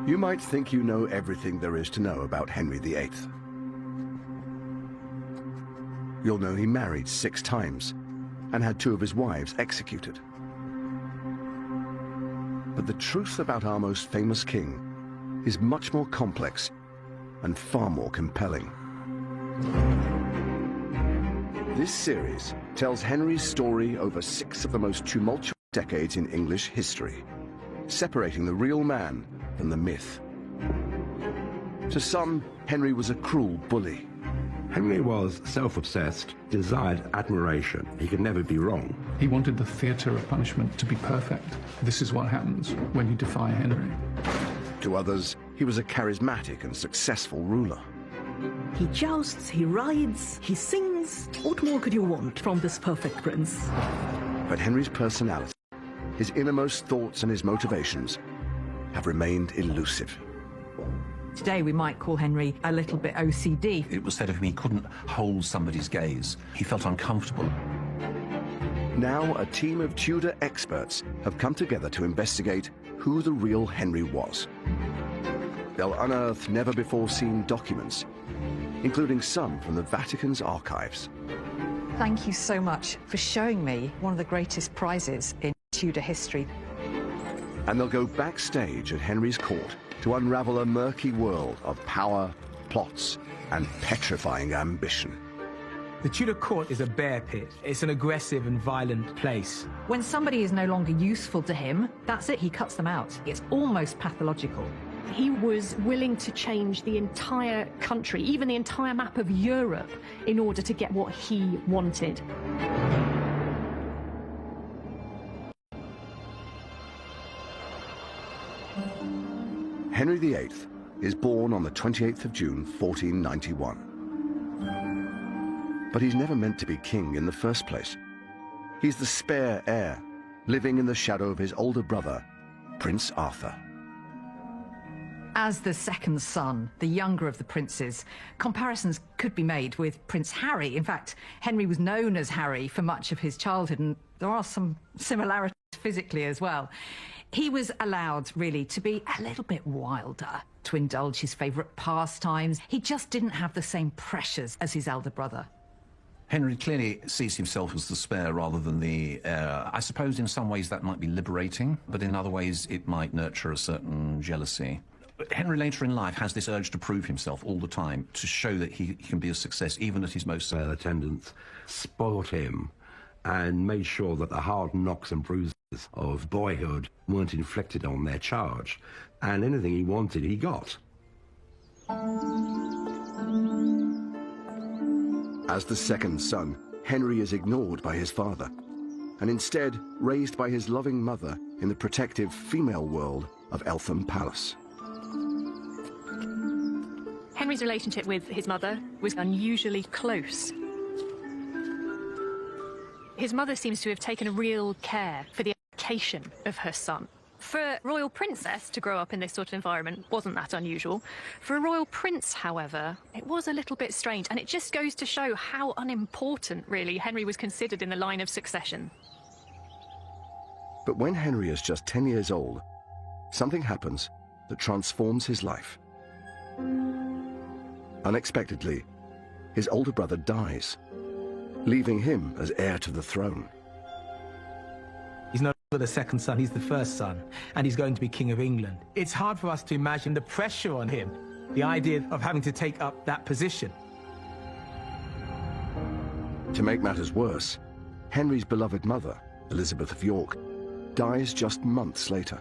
You might think you know everything there is to know about Henry VIII. You'll know he married 6 times and had 2 of his wives executed. But the truth about our most famous king is much more complex and far more compelling. This series tells Henry's story over 6 of the most tumultuous decades in English history, separating the real man from the myth. To some, Henry was a cruel bully. Henry was self-obsessed, desired admiration. He could never be wrong. He wanted the theatre of punishment to be perfect. This is what happens when you defy Henry. To others, he was a charismatic and successful ruler. He jousts, he rides, he sings. What more could you want from this perfect prince? But Henry's personality, his innermost thoughts and his motivations have remained elusive. Today we might call Henry a little bit OCD. It was said of him he couldn't hold somebody's gaze. He felt uncomfortable. Now a team of Tudor experts have come together to investigate who the real Henry was. They'll unearth never-before-seen documents, including some from the Vatican's archives. Thank you so much for showing me one of the greatest prizes in Tudor history. And they'll go backstage at Henry's court to unravel a murky world of power, plots, and petrifying ambition. The Tudor court is a bear pit. It's an aggressive and violent place. When somebody is no longer useful to him, that's it, he cuts them out. It's almost pathological. He was willing to change the entire country, even the entire map of Europe, in order to get what he wanted. Henry VIII is born on the 28th of June, 1491. But he's never meant to be king in the first place. He's the spare heir, living in the shadow of his older brother, Prince Arthur. As the second son, the younger of the princes, comparisons could be made with Prince Harry. In fact, Henry was known as Harry for much of his childhood, and there are some similarities physically as well. He was allowed, really, to be a little bit wilder, to indulge his favourite pastimes. He just didn't have the same pressures as his elder brother. Henry clearly sees himself as the spare rather than the heir. I suppose in some ways that might be liberating, but in other ways it might nurture a certain jealousy. Henry later in life has this urge to prove himself all the time, to show that he can be a success even at his most... Attendants spoiled him and made sure that the hard knocks and bruises of boyhood weren't inflicted on their charge, and anything he wanted he got. As the second son, Henry is ignored by his father, and instead raised by his loving mother in the protective female world of Eltham Palace. Henry's relationship with his mother was unusually close. His mother seems to have taken a real care for the education of her son. For a royal princess to grow up in this sort of environment wasn't that unusual. For a royal prince, however, it was a little bit strange, and it just goes to show how unimportant, really, Henry was considered in the line of succession. But when Henry is just 10 years old, something happens that transforms his life. Unexpectedly, his older brother dies, leaving him as heir to the throne. He's no longer the second son, he's the first son, and he's going to be King of England. It's hard for us to imagine the pressure on him, the idea of having to take up that position. To make matters worse, Henry's beloved mother, Elizabeth of York, dies just months later.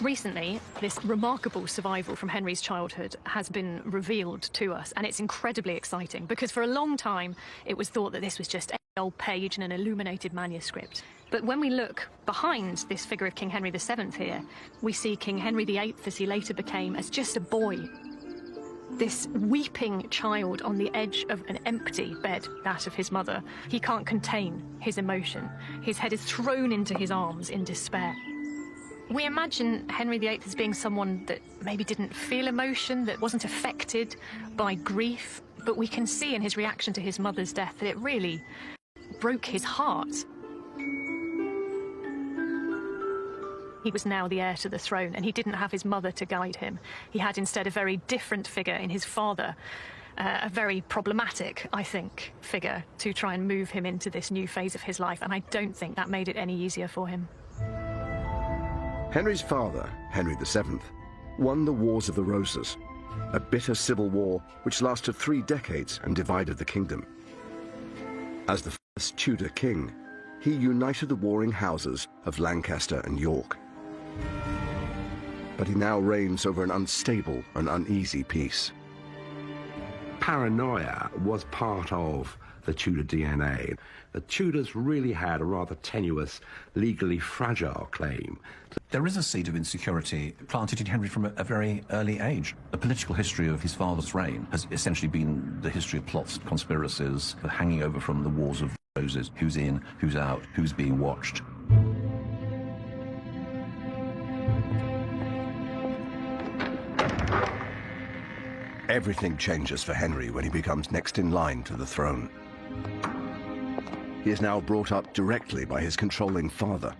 Recently, this remarkable survival from Henry's childhood has been revealed to us, and it's incredibly exciting because for a long time it was thought that this was just an old page in an illuminated manuscript. But when we look behind this figure of King Henry VII here, we see King Henry VIII, as he later became, as just a boy. This weeping child on the edge of an empty bed, that of his mother. He can't contain his emotion. His head is thrown into his arms in despair. We imagine Henry VIII as being someone that maybe didn't feel emotion, that wasn't affected by grief, but we can see in his reaction to his mother's death that it really broke his heart. He was now the heir to the throne, and he didn't have his mother to guide him. He had instead a very different figure in his father, a very problematic, I think, figure to try and move him into this new phase of his life, and I don't think that made it any easier for him. Henry's father, Henry VII, won the Wars of the Roses, a bitter civil war which lasted 3 decades and divided the kingdom. As the first Tudor king, he united the warring houses of Lancaster and York. But he now reigns over an unstable and uneasy peace. Paranoia was part of the Tudor DNA. The Tudors really had a rather tenuous, legally fragile claim. There is a seed of insecurity planted in Henry from a very early age. The political history of his father's reign has essentially been the history of plots, conspiracies, hanging over from the Wars of Roses. Who's in, who's out, who's being watched. Everything changes for Henry when he becomes next in line to the throne. He is now brought up directly by his controlling father,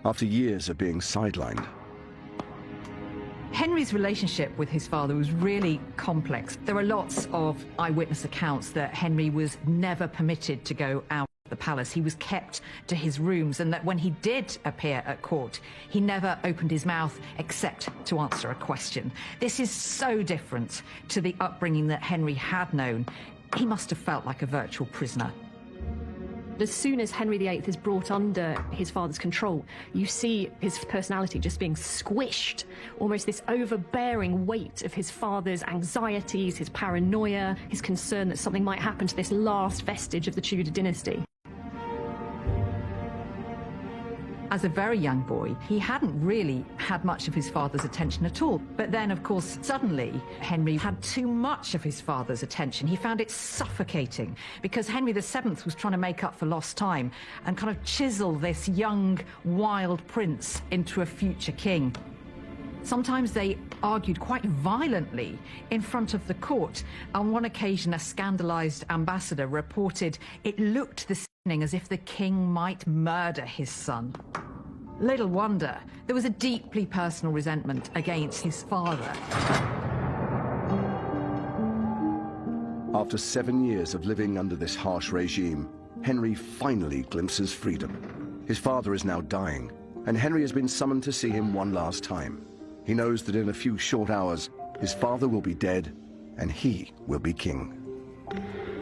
after years of being sidelined. Henry's relationship with his father was really complex. There are lots of eyewitness accounts that Henry was never permitted to go out of the palace. He was kept to his rooms, and that when he did appear at court, he never opened his mouth except to answer a question. This is so different to the upbringing that Henry had known. He must have felt like a virtual prisoner. As soon as Henry VIII is brought under his father's control, you see his personality just being squished, almost this overbearing weight of his father's anxieties, his paranoia, his concern that something might happen to this last vestige of the Tudor dynasty. As a very young boy, he hadn't really had much of his father's attention at all. But then, of course, suddenly, Henry had too much of his father's attention. He found it suffocating because Henry VII was trying to make up for lost time and kind of chisel this young, wild prince into a future king. Sometimes they argued quite violently in front of the court. On one occasion, a scandalized ambassador reported it looked this evening as if the king might murder his son. Little wonder, there was a deeply personal resentment against his father. After 7 years of living under this harsh regime, Henry finally glimpses freedom. His father is now dying, and Henry has been summoned to see him one last time. He knows that in a few short hours, his father will be dead, and he will be king.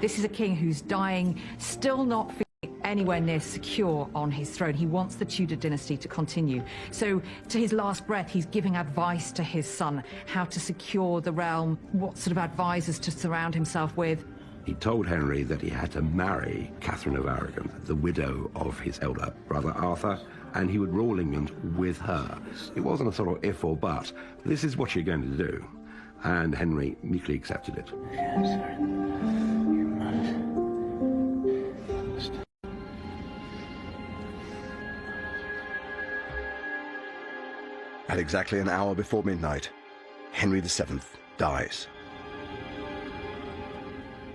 This is a king who's dying, still not feeling anywhere near secure on his throne. He wants the Tudor dynasty to continue. So, to his last breath, he's giving advice to his son, how to secure the realm, what sort of advisors to surround himself with. He told Henry that he had to marry Catherine of Aragon, the widow of his elder brother Arthur, and he would rule England with her. It wasn't a sort of if or but. This is what you're going to do. And Henry meekly accepted it. At exactly an hour before midnight, Henry VII dies.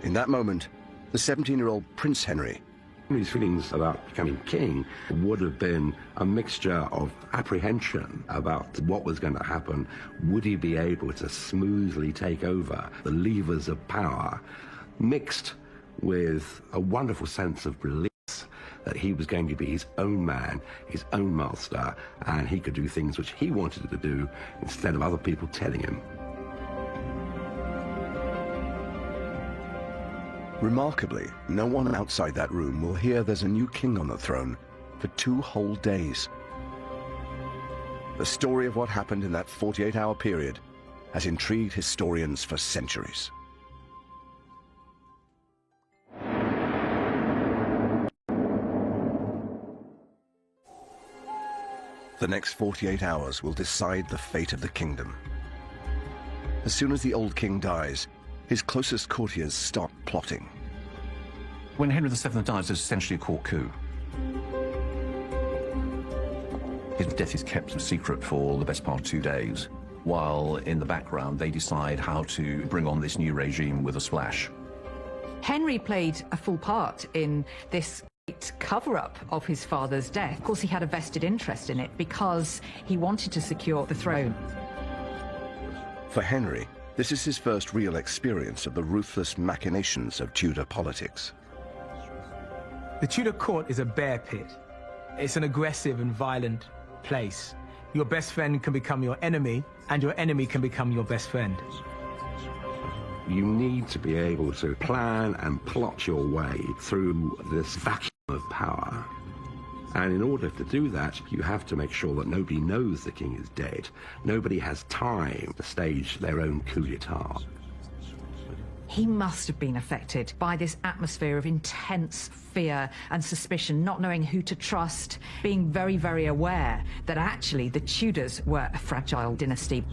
In that moment, the 17-year-old Prince Henry. Henry's feelings about becoming king would have been a mixture of apprehension about what was going to happen. Would he be able to smoothly take over the levers of power, mixed with a wonderful sense of relief that he was going to be his own man, his own master, and he could do things which he wanted to do instead of other people telling him. Remarkably, no one outside that room will hear there's a new king on the throne for 2 whole days. The story of what happened in that 48-hour period has intrigued historians for centuries. The next 48 hours will decide the fate of the kingdom. As soon as the old king dies, his closest courtiers start plotting. When Henry VII dies, there's essentially a court coup. His death is kept a secret for the best part of 2 days, while in the background they decide how to bring on this new regime with a splash. Henry played a full part in this great cover-up of his father's death. Of course, he had a vested interest in it because he wanted to secure the throne. For Henry, this is his first real experience of the ruthless machinations of Tudor politics. The Tudor court is a bear pit. It's an aggressive and violent place. Your best friend can become your enemy, and your enemy can become your best friend. You need to be able to plan and plot your way through this vacuum of power. And in order to do that, you have to make sure that nobody knows the king is dead. Nobody has time to stage their own coup d'etat. He must have been affected by this atmosphere of intense fear and suspicion, not knowing who to trust, being very, very aware that actually the Tudors were a fragile dynasty.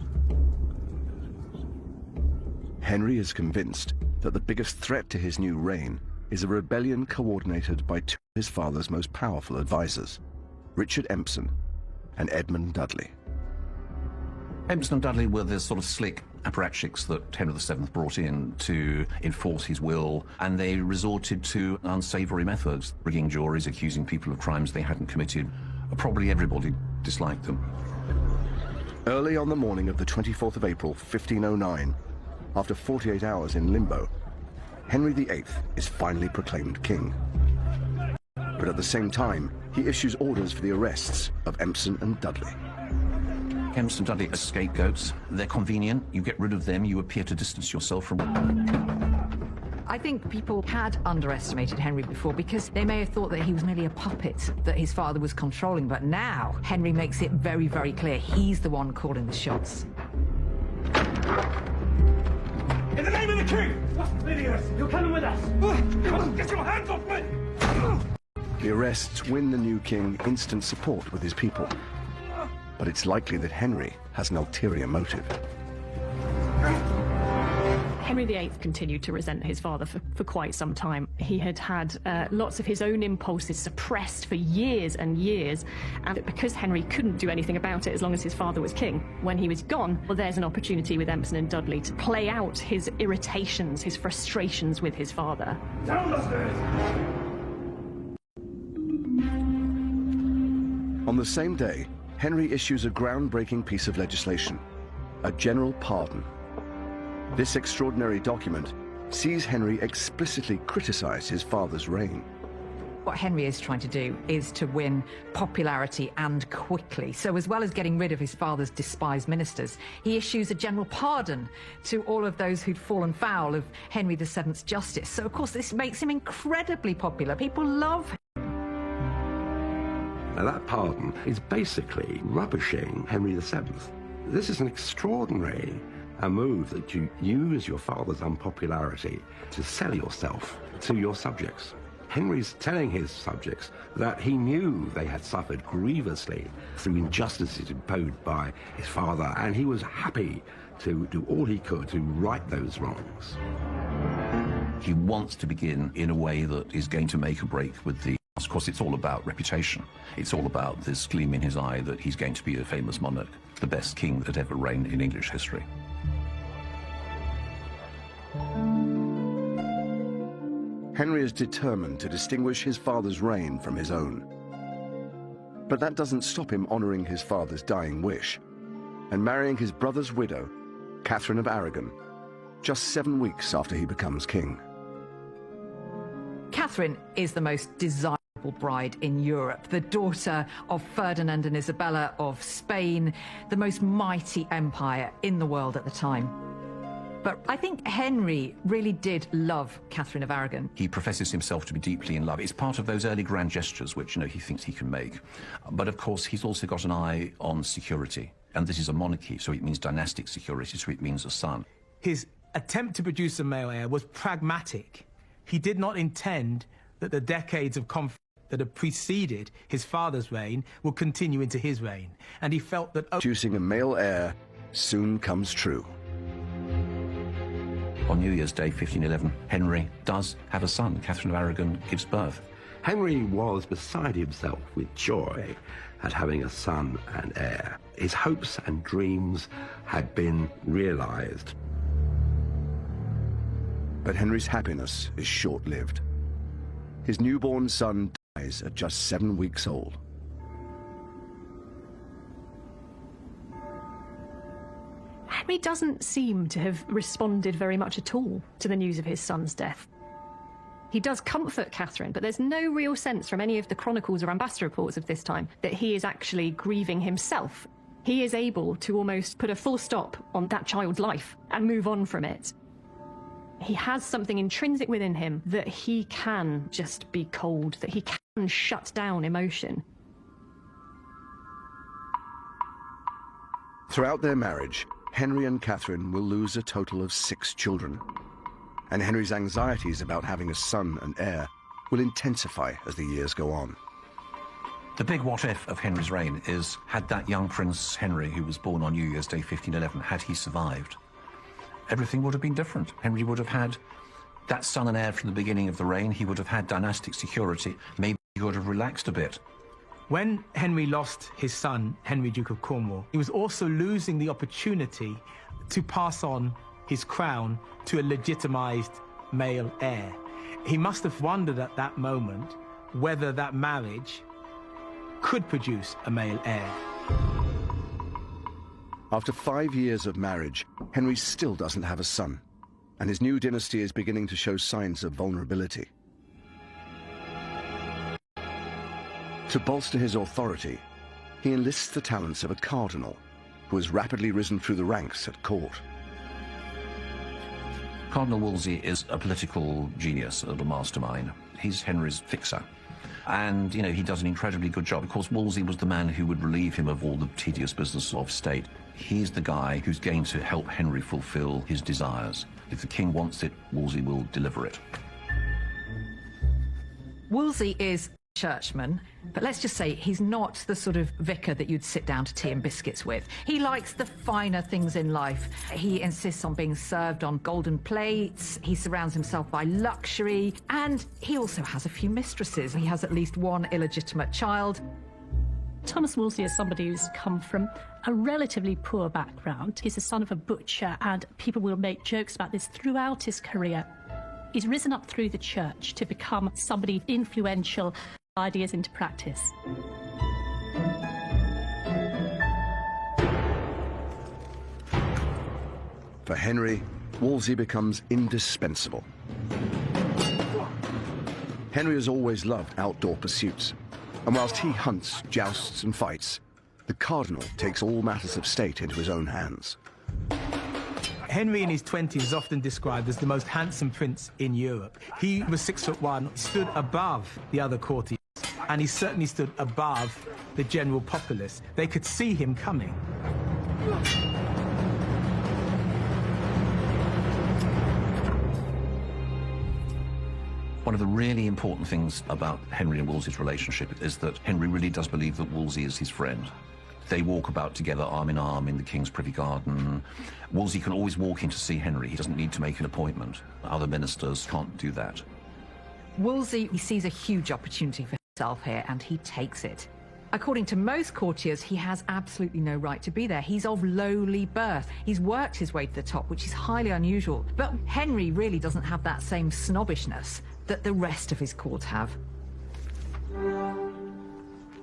Henry is convinced that the biggest threat to his new reign is a rebellion coordinated by two of his father's most powerful advisors, Richard Empson and Edmund Dudley. Empson and Dudley were the sort of slick apparatchiks that Henry VII brought in to enforce his will, and they resorted to unsavoury methods, rigging juries, accusing people of crimes they hadn't committed. Probably everybody disliked them. Early on the morning of the 24th of April, 1509, after 48 hours in limbo, Henry VIII is finally proclaimed king. But at the same time, he issues orders for the arrests of Empson and Dudley. Empson and Dudley are scapegoats. They're convenient. You get rid of them, you appear to distance yourself from... I think people had underestimated Henry before because they may have thought that he was merely a puppet that his father was controlling, but now Henry makes it very, very clear he's the one calling the shots. In the name of the king! Idiots! You're coming with us! Get your hands off me! The arrests win the new king instant support with his people. But it's likely that Henry has an ulterior motive. Henry VIII continued to resent his father for quite some time. He had had lots of his own impulses suppressed for years and years, and because Henry couldn't do anything about it as long as his father was king, when he was gone, well, there's an opportunity with Empson and Dudley to play out his irritations, his frustrations with his father. Down the stairs! On the same day, Henry issues a groundbreaking piece of legislation, a general pardon. This extraordinary document sees Henry explicitly criticize his father's reign. What Henry is trying to do is to win popularity and quickly. So as well as getting rid of his father's despised ministers, he issues a general pardon to all of those who'd fallen foul of Henry VII's justice. So of course this makes him incredibly popular. People love him. Now that pardon is basically rubbishing Henry VII. This is an extraordinary move that you use your father's unpopularity to sell yourself to your subjects. Henry's telling his subjects that he knew they had suffered grievously through injustices imposed by his father, and he was happy to do all he could to right those wrongs. He wants to begin in a way that is going to make a break with the... Of course, it's all about reputation. It's all about this gleam in his eye that he's going to be a famous monarch, the best king that ever reigned in English history. Henry is determined to distinguish his father's reign from his own. But that doesn't stop him honoring his father's dying wish and marrying his brother's widow, Catherine of Aragon, just 7 weeks after he becomes king. Catherine is the most desirable bride in Europe, the daughter of Ferdinand and Isabella of Spain, the most mighty empire in the world at the time. But I think Henry really did love Catherine of Aragon. He professes himself to be deeply in love. It's part of those early grand gestures which, he thinks he can make. But of course, he's also got an eye on security. And this is a monarchy, so it means dynastic security, so it means a son. His attempt to produce a male heir was pragmatic. He did not intend that the decades of conflict that had preceded his father's reign would continue into his reign. And he felt that... Producing a male heir soon comes true. On New Year's Day, 1511, Henry does have a son. Catherine of Aragon gives birth. Henry was beside himself with joy at having a son and heir. His hopes and dreams had been realized. But Henry's happiness is short-lived. His newborn son dies dies at just 7 weeks old. Henry doesn't seem to have responded very much at all to the news of his son's death. He does comfort Catherine, but there's no real sense from any of the chronicles or ambassador reports of this time that he is actually grieving himself. He is able to almost put a full stop on that child's life and move on from it. He has something intrinsic within him that he can just be cold, that he can shut down emotion. Throughout their marriage, Henry and Catherine will lose a total of 6 children. And Henry's anxieties about having a son and heir will intensify as the years go on. The big what-if of Henry's reign is, had that young Prince Henry, who was born on New Year's Day 1511, had he survived, everything would have been different. Henry would have had that son and heir from the beginning of the reign. He would have had dynastic security. Maybe he would have relaxed a bit. When Henry lost his son, Henry, Duke of Cornwall, he was also losing the opportunity to pass on his crown to a legitimised male heir. He must have wondered at that moment whether that marriage could produce a male heir. After 5 years of marriage, Henry still doesn't have a son, and his new dynasty is beginning to show signs of vulnerability. To bolster his authority, he enlists the talents of a cardinal who has rapidly risen through the ranks at court. Cardinal Wolsey is a political genius, a little mastermind. He's Henry's fixer. And, you know, he does an incredibly good job. Of course, Wolsey was the man who would relieve him of all the tedious business of state. He's the guy who's going to help Henry fulfill his desires. If the king wants it, Wolsey will deliver it. Wolsey is churchman, but let's just say he's not the sort of vicar that you'd sit down to tea and biscuits with. He likes the finer things in life. He insists on being served on golden plates, he surrounds himself by luxury, and he also has a few mistresses. He has at least one illegitimate child. Thomas Wolsey is somebody who's come from a relatively poor background. He's the son of a butcher, and people will make jokes about this throughout his career. He's risen up through the church to become somebody influential, ideas into practice. For Henry, Wolsey becomes indispensable. Henry has always loved outdoor pursuits, and whilst he hunts, jousts and fights, the cardinal takes all matters of state into his own hands. Henry in his 20s is often described as the most handsome prince in Europe. He was 6'1", stood above the other courtiers, and he certainly stood above the general populace. They could see him coming. One of the really important things about Henry and Wolsey's relationship is that Henry really does believe that Wolsey is his friend. They walk about together arm in arm in the King's privy garden. Wolsey can always walk in to see Henry. He doesn't need to make an appointment. Other ministers can't do that. Wolsey, he sees a huge opportunity for himself here, and he takes it. According to most courtiers, he has absolutely no right to be there. He's of lowly birth. He's worked his way to the top, which is highly unusual. But Henry really doesn't have that same snobbishness that the rest of his court have.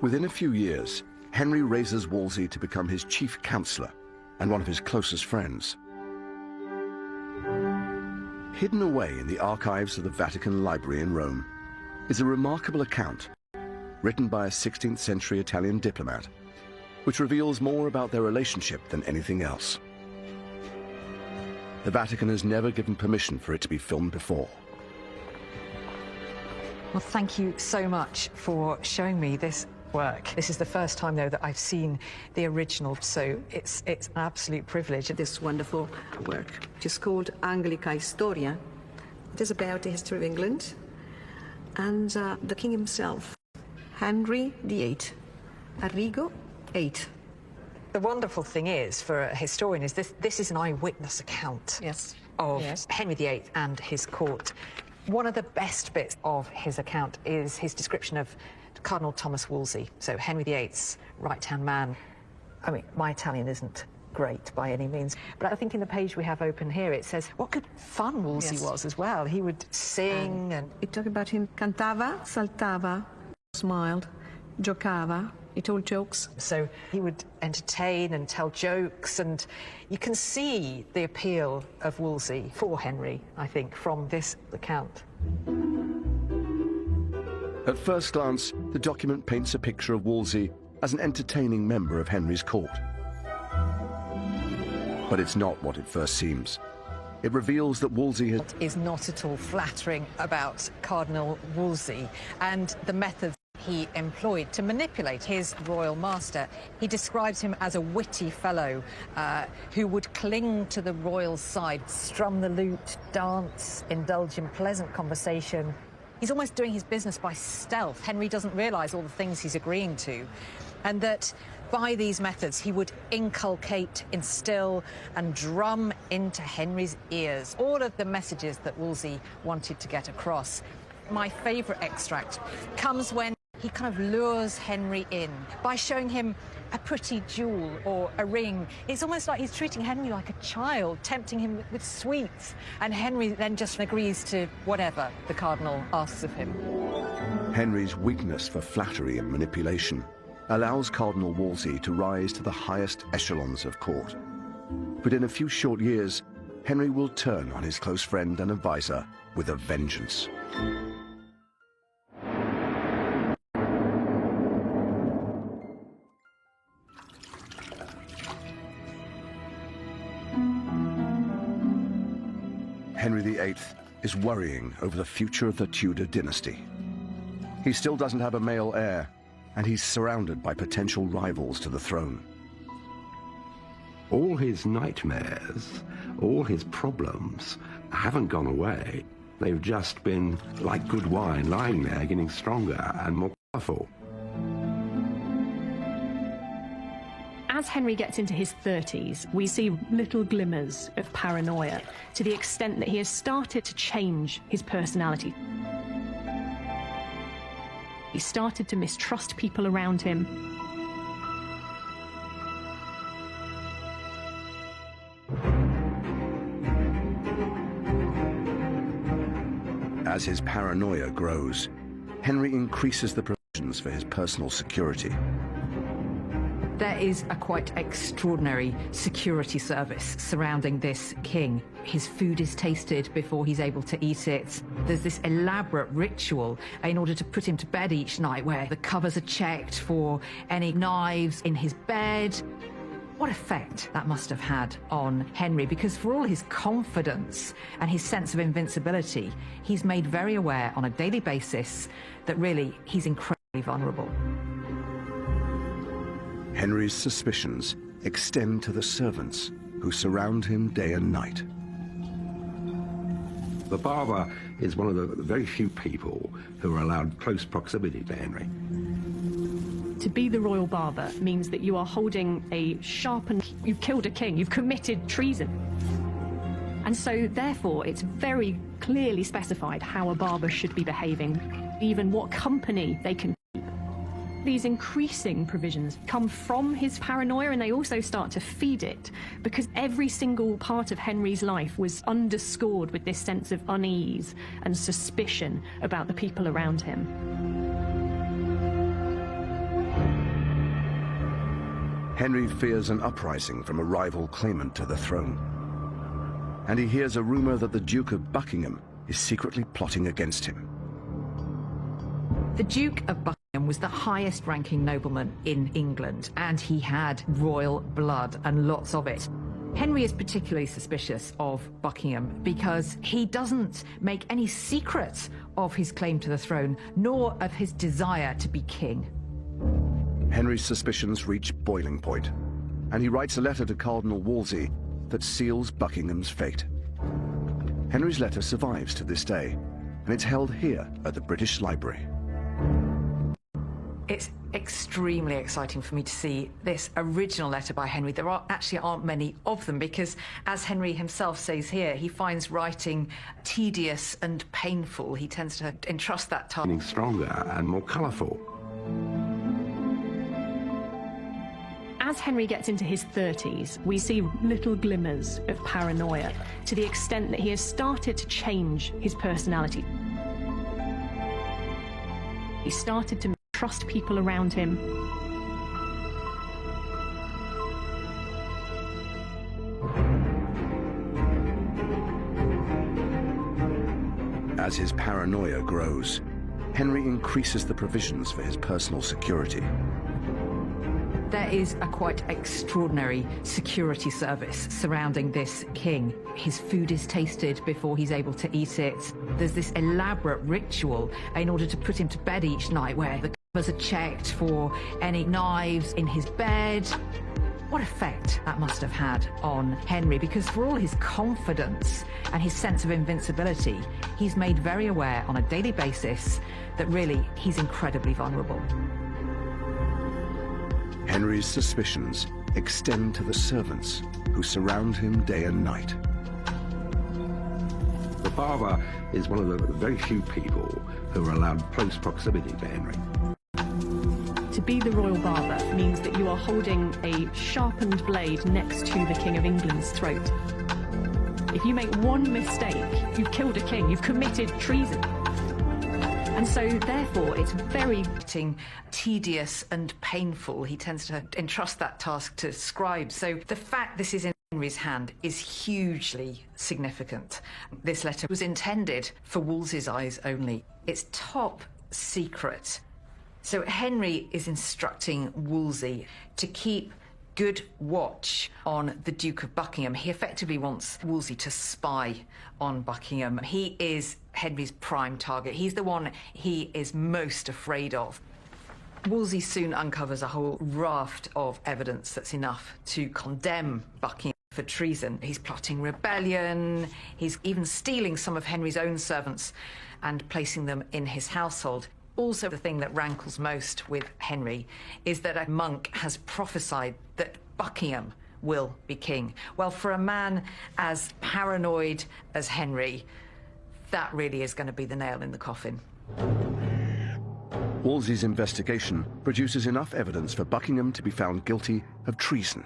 Within a few years, Henry raises Wolsey to become his chief counsellor and one of his closest friends. Hidden away in the archives of the Vatican Library in Rome is a remarkable account written by a 16th century Italian diplomat, which reveals more about their relationship than anything else. The Vatican has never given permission for it to be filmed before. Well, thank you so much for showing me this work. This is the first time, though, that I've seen the original, so it's an absolute privilege. This wonderful work, which is called Anglica Historia. It is about the history of England and the king himself, Henry VIII, Arrigo VIII. The wonderful thing is, for a historian, is this is an eyewitness account of Henry VIII and his court. One of the best bits of his account is his description of Cardinal Thomas Wolsey, so Henry VIII's right-hand man. I mean, my Italian isn't great by any means, but I think in the page we have open here it says what good fun Wolsey was as well. He would sing and... We talk about him, cantava, saltava. smiled, giocava, he told jokes. So he would entertain and tell jokes, and you can see the appeal of Wolsey for Henry, I think, from this account. At first glance, the document paints a picture of Wolsey as an entertaining member of Henry's court. But it's not what it first seems. It reveals that Wolsey is not at all flattering about Cardinal Wolsey and the methods he employed to manipulate his royal master. He describes him as a witty fellow who would cling to the royal side, strum the lute, dance, indulge in pleasant conversation. He's almost doing his business by stealth. Henry doesn't realise all the things he's agreeing to, and that by these methods he would inculcate, instill and drum into Henry's ears all of the messages that Wolsey wanted to get across. My favourite extract comes when he kind of lures Henry in by showing him a pretty jewel or a ring. It's almost like he's treating Henry like a child, tempting him with sweets, and Henry then just agrees to whatever the Cardinal asks of him. Henry's weakness for flattery and manipulation allows Cardinal Wolsey to rise to the highest echelons of court. But in a few short years, Henry will turn on his close friend and advisor with a vengeance. Henry VIII is worrying over the future of the Tudor dynasty. He still doesn't have a male heir, and he's surrounded by potential rivals to the throne. All his nightmares, all his problems haven't gone away. They've just been like good wine, lying there, getting stronger and more powerful. As Henry gets into his 30s, we see little glimmers of paranoia, to the extent that he has started to change his personality. He started to mistrust people around him. As his paranoia grows, Henry increases the provisions for his personal security. There is a quite extraordinary security service surrounding this king. His food is tasted before he's able to eat it. There's this elaborate ritual in order to put him to bed each night, where the covers are checked for any knives in his bed. What effect that must have had on Henry, because for all his confidence and his sense of invincibility, he's made very aware on a daily basis that really he's incredibly vulnerable. Henry's suspicions extend to the servants who surround him day and night. The barber is one of the very few people who are allowed close proximity to Henry. To be the royal barber means that you are holding a sharpened... You've killed a king, you've committed treason. And so, therefore, it's very clearly specified how a barber should be behaving, even what company they can keep. These increasing provisions come from his paranoia, and they also start to feed it, because every single part of Henry's life was underscored with this sense of unease and suspicion about the people around him. Henry fears an uprising from a rival claimant to the throne. And he hears a rumor that the Duke of Buckingham is secretly plotting against him. The Duke of Buckingham was the highest ranking nobleman in England, and he had royal blood and lots of it. Henry is particularly suspicious of Buckingham because he doesn't make any secret of his claim to the throne, nor of his desire to be king. Henry's suspicions reach boiling point, and he writes a letter to Cardinal Wolsey that seals Buckingham's fate. Henry's letter survives to this day, and it's held here at the British Library. It's extremely exciting for me to see this original letter by Henry. There actually aren't many of them, because, as Henry himself says here, he finds writing tedious and painful. He tends to entrust that task. Getting stronger and more colourful. As Henry gets into his 30s, we see little glimmers of paranoia, to the extent that he has started to change his personality. He started to trust people around him. As his paranoia grows, Henry increases the provisions for his personal security. There is a quite extraordinary security service surrounding this king. His food is tasted before he's able to eat it. There's this elaborate ritual in order to put him to bed each night where the covers are checked for any knives in his bed. What effect that must have had on Henry, because for all his confidence and his sense of invincibility, he's made very aware on a daily basis that really he's incredibly vulnerable. Henry's suspicions extend to the servants who surround him day and night. The father is one of the very few people who are allowed close proximity to Henry. To be the royal barber means that you are holding a sharpened blade next to the King of England's throat. If you make one mistake, you've killed a king, you've committed treason. And so, therefore, it's very tedious and painful. He tends to entrust that task to scribes. So the fact this is in Henry's hand is hugely significant. This letter was intended for Wolsey's eyes only. It's top secret. So Henry is instructing Wolsey to keep good watch on the Duke of Buckingham. He effectively wants Wolsey to spy on Buckingham. He is Henry's prime target. He's the one he is most afraid of. Wolsey soon uncovers a whole raft of evidence that's enough to condemn Buckingham for treason. He's plotting rebellion. He's even stealing some of Henry's own servants and placing them in his household. Also, the thing that rankles most with Henry is that a monk has prophesied that Buckingham will be king. Well, for a man as paranoid as Henry, that really is going to be the nail in the coffin. Wolsey's investigation produces enough evidence for Buckingham to be found guilty of treason.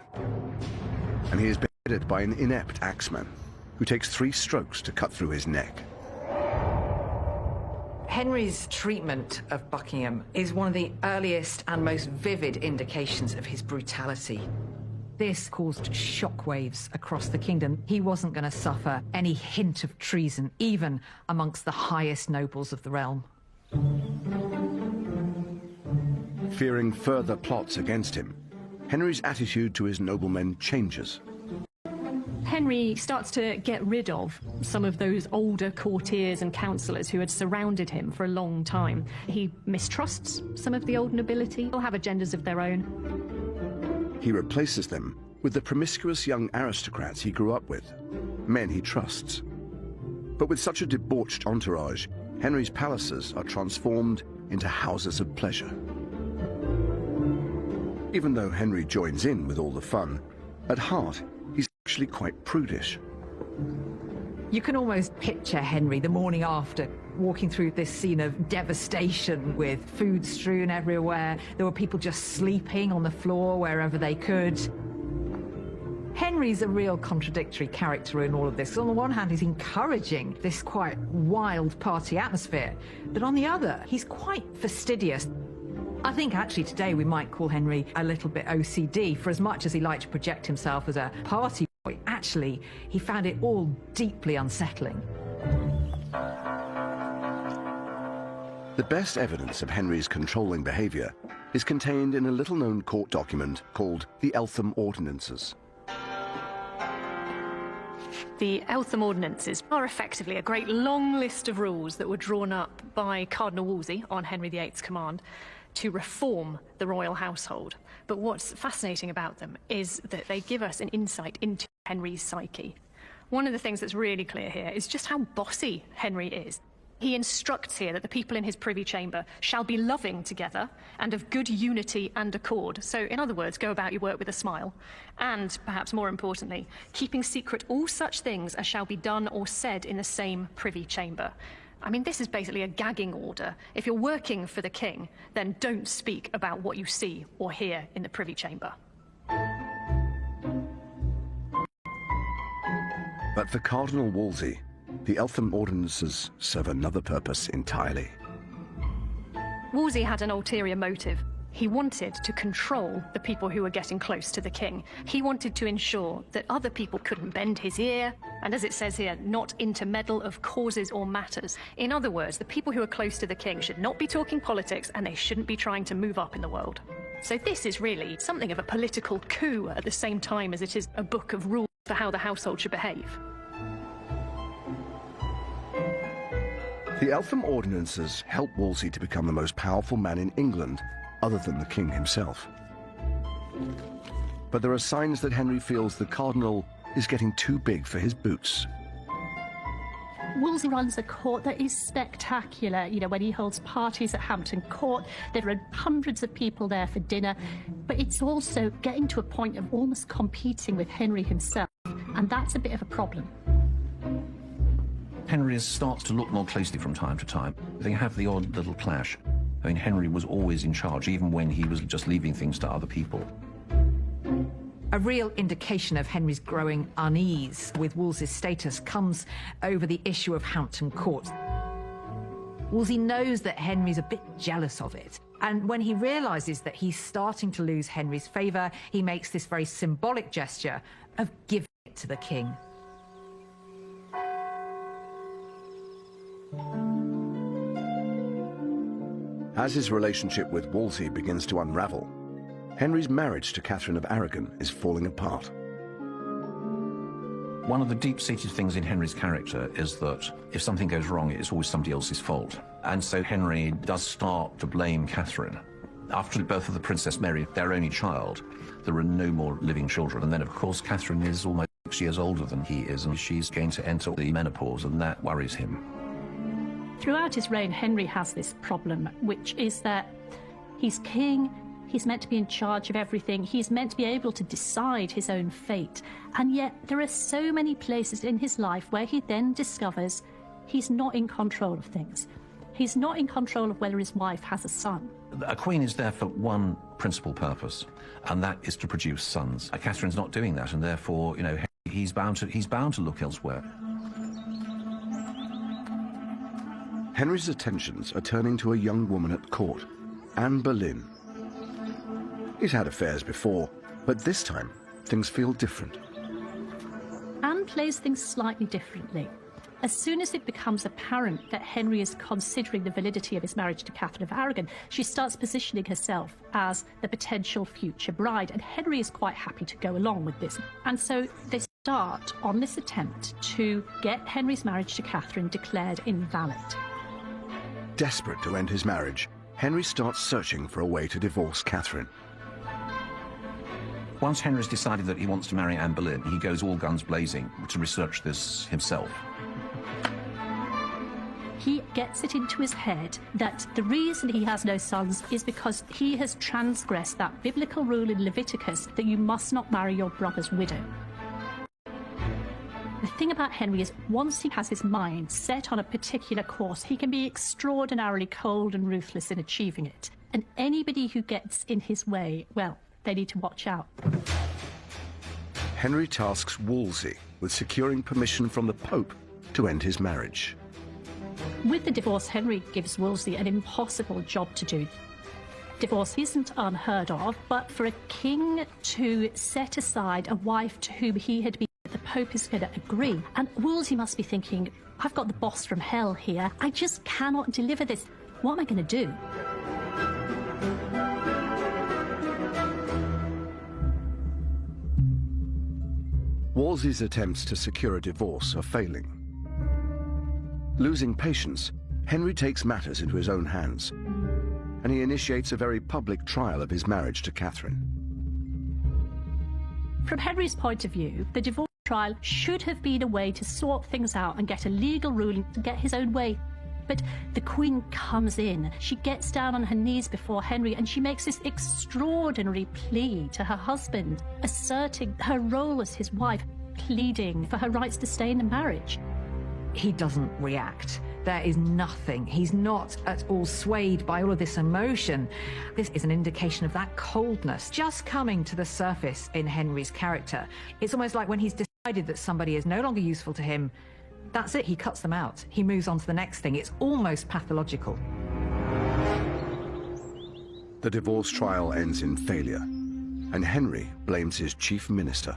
And he is beheaded by an inept axeman who takes 3 strokes to cut through his neck. Henry's treatment of Buckingham is one of the earliest and most vivid indications of his brutality. This caused shockwaves across the kingdom. He wasn't going to suffer any hint of treason, even amongst the highest nobles of the realm. Fearing further plots against him, Henry's attitude to his noblemen changes. Henry starts to get rid of some of those older courtiers and councillors who had surrounded him for a long time. He mistrusts some of the old nobility. They'll have agendas of their own. He replaces them with the promiscuous young aristocrats he grew up with, men he trusts. But with such a debauched entourage, Henry's palaces are transformed into houses of pleasure. Even though Henry joins in with all the fun, at heart, he's actually quite prudish. You can almost picture Henry the morning after, walking through this scene of devastation with food strewn everywhere. There were people just sleeping on the floor wherever they could. Henry's a real contradictory character in all of this. On the one hand, he's encouraging this quite wild party atmosphere, but on the other, he's quite fastidious. I think actually today we might call Henry a little bit OCD. For as much as he liked to project himself as a party boy, actually he found it all deeply unsettling. The best evidence of Henry's controlling behaviour is contained in a little-known court document called the Eltham Ordinances. The Eltham Ordinances are effectively a great long list of rules that were drawn up by Cardinal Wolsey on Henry VIII's command to reform the royal household. But what's fascinating about them is that they give us an insight into Henry's psyche. One of the things that's really clear here is just how bossy Henry is. He instructs here that the people in his privy chamber shall be loving together and of good unity and accord. So, in other words, go about your work with a smile. And, perhaps more importantly, keeping secret all such things as shall be done or said in the same privy chamber. I mean, this is basically a gagging order. If you're working for the king, then don't speak about what you see or hear in the privy chamber. But for Cardinal Wolsey, the Eltham Ordinances serve another purpose entirely. Wolsey had an ulterior motive. He wanted to control the people who were getting close to the king. He wanted to ensure that other people couldn't bend his ear, and as it says here, not intermeddle of causes or matters. In other words, the people who are close to the king should not be talking politics, and they shouldn't be trying to move up in the world. So this is really something of a political coup at the same time as it is a book of rules for how the household should behave. The Eltham Ordinances helped Wolsey to become the most powerful man in England, other than the king himself. But there are signs that Henry feels the cardinal is getting too big for his boots. Wolsey runs a court that is spectacular. You know, when he holds parties at Hampton Court, there are hundreds of people there for dinner. But it's also getting to a point of almost competing with Henry himself, and that's a bit of a problem. Henry starts to look more closely from time to time. They have the odd little clash. I mean, Henry was always in charge, even when he was just leaving things to other people. A real indication of Henry's growing unease with Wolsey's status comes over the issue of Hampton Court. Wolsey knows that Henry's a bit jealous of it, and when he realises that he's starting to lose Henry's favour, he makes this very symbolic gesture of giving it to the king. As his relationship with Wolsey begins to unravel, Henry's marriage to Catherine of Aragon is falling apart. One of the deep-seated things in Henry's character is that if something goes wrong, it's always somebody else's fault. And so Henry does start to blame Catherine. After the birth of the Princess Mary, their only child, there are no more living children. And then, of course, Catherine is almost 6 years older than he is, and she's going to enter the menopause, and that worries him. Throughout his reign, Henry has this problem, which is that he's king, he's meant to be in charge of everything, he's meant to be able to decide his own fate, and yet there are so many places in his life where he then discovers he's not in control of things. He's not in control of whether his wife has a son. A queen is there for one principal purpose, and that is to produce sons. Catherine's not doing that, and therefore, you know, he's bound to look elsewhere. Henry's attentions are turning to a young woman at court, Anne Boleyn. He's had affairs before, but this time things feel different. Anne plays things slightly differently. As soon as it becomes apparent that Henry is considering the validity of his marriage to Catherine of Aragon, she starts positioning herself as the potential future bride, and Henry is quite happy to go along with this. And so they start on this attempt to get Henry's marriage to Catherine declared invalid. Desperate to end his marriage, Henry starts searching for a way to divorce Catherine. Once Henry's decided that he wants to marry Anne Boleyn, he goes all guns blazing to research this himself. He gets it into his head that the reason he has no sons is because he has transgressed that biblical rule in Leviticus that you must not marry your brother's widow. The thing about Henry is, once he has his mind set on a particular course, he can be extraordinarily cold and ruthless in achieving it. And anybody who gets in his way, well, they need to watch out. Henry tasks Wolsey with securing permission from the Pope to end his marriage. With the divorce, Henry gives Wolsey an impossible job to do. Divorce isn't unheard of, but for a king to set aside a wife to whom he had been, the Pope is going to agree. And Wolsey must be thinking, I've got the boss from hell here. I just cannot deliver this. What am I going to do? Wolsey's attempts to secure a divorce are failing. Losing patience, Henry takes matters into his own hands, and he initiates a very public trial of his marriage to Catherine. From Henry's point of view, the divorce trial should have been a way to sort things out and get a legal ruling to get his own way. But the Queen comes in, she gets down on her knees before Henry, and she makes this extraordinary plea to her husband, asserting her role as his wife, pleading for her rights to stay in the marriage. He doesn't react. There is nothing. He's not at all swayed by all of this emotion. This is an indication of that coldness just coming to the surface in Henry's character. It's almost like when he's decided that somebody is no longer useful to him, that's it, he cuts them out. He moves on to the next thing. It's almost pathological. The divorce trial ends in failure, and Henry blames his chief minister.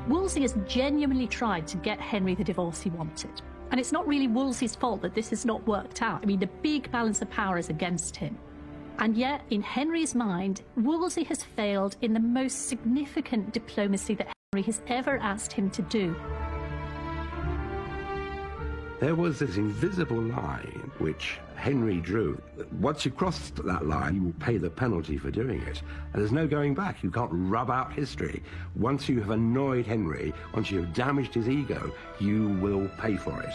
Wolsey has genuinely tried to get Henry the divorce he wanted. And it's not really Wolsey's fault that this has not worked out. I mean, the big balance of power is against him. And yet, in Henry's mind, Wolsey has failed in the most significant diplomacy that Henry has ever asked him to do. There was this invisible line which Henry drew. Once you cross that line, you will pay the penalty for doing it. And there's no going back. You can't rub out history. Once you have annoyed Henry, once you have damaged his ego, you will pay for it.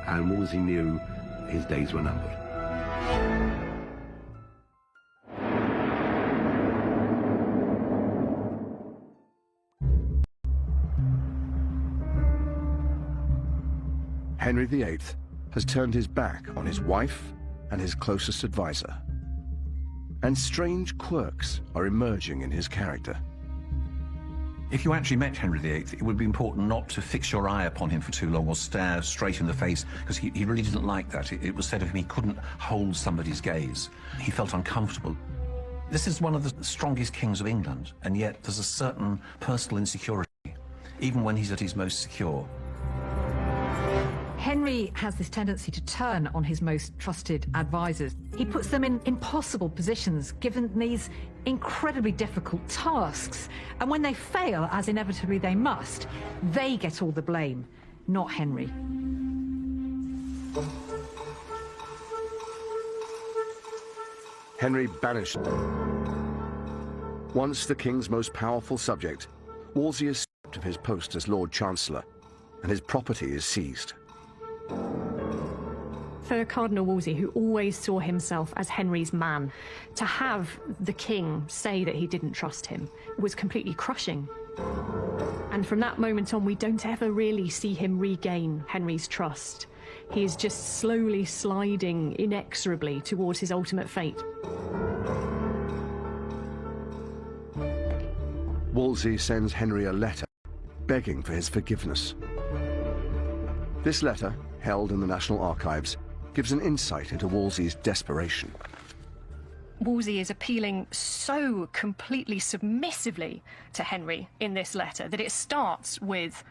And Wolsey knew his days were numbered. Henry VIII has turned his back on his wife and his closest advisor. And strange quirks are emerging in his character. If you actually met Henry VIII, it would be important not to fix your eye upon him for too long or stare straight in the face, because he really didn't like that. It was said of him he couldn't hold somebody's gaze. He felt uncomfortable. This is one of the strongest kings of England, and yet there's a certain personal insecurity, even when he's at his most secure. Henry has this tendency to turn on his most trusted advisors. He puts them in impossible positions, given these incredibly difficult tasks. And when they fail, as inevitably they must, they get all the blame, not Henry. Henry banished once the king's most powerful subject, Wolsey is stripped of his post as Lord Chancellor, and his property is seized. For Cardinal Wolsey, who always saw himself as Henry's man, to have the king say that he didn't trust him was completely crushing. And from that moment on, we don't ever really see him regain Henry's trust. He is just slowly sliding inexorably towards his ultimate fate. Wolsey sends Henry a letter begging for his forgiveness. This letter, held in the National Archives, gives an insight into Wolsey's desperation. Wolsey is appealing so completely submissively to Henry in this letter that it starts with,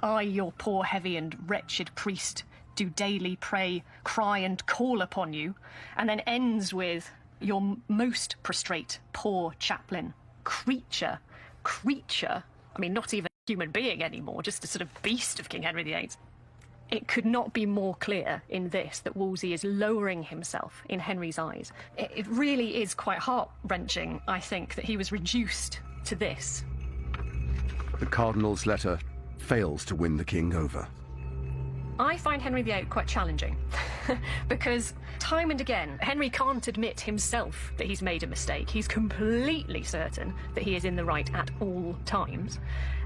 "I, your poor, heavy and wretched priest, do daily pray, cry and call upon you," and then ends with, "Your most prostrate, poor chaplain, creature, I mean, not even a human being anymore, just a sort of beast of King Henry VIII. It could not be more clear in this that Wolsey is lowering himself in Henry's eyes. It really is quite heart-wrenching, I think, that he was reduced to this. The Cardinal's letter fails to win the king over. I find Henry VIII quite challenging, because time and again, Henry can't admit himself that he's made a mistake. He's completely certain that he is in the right at all times.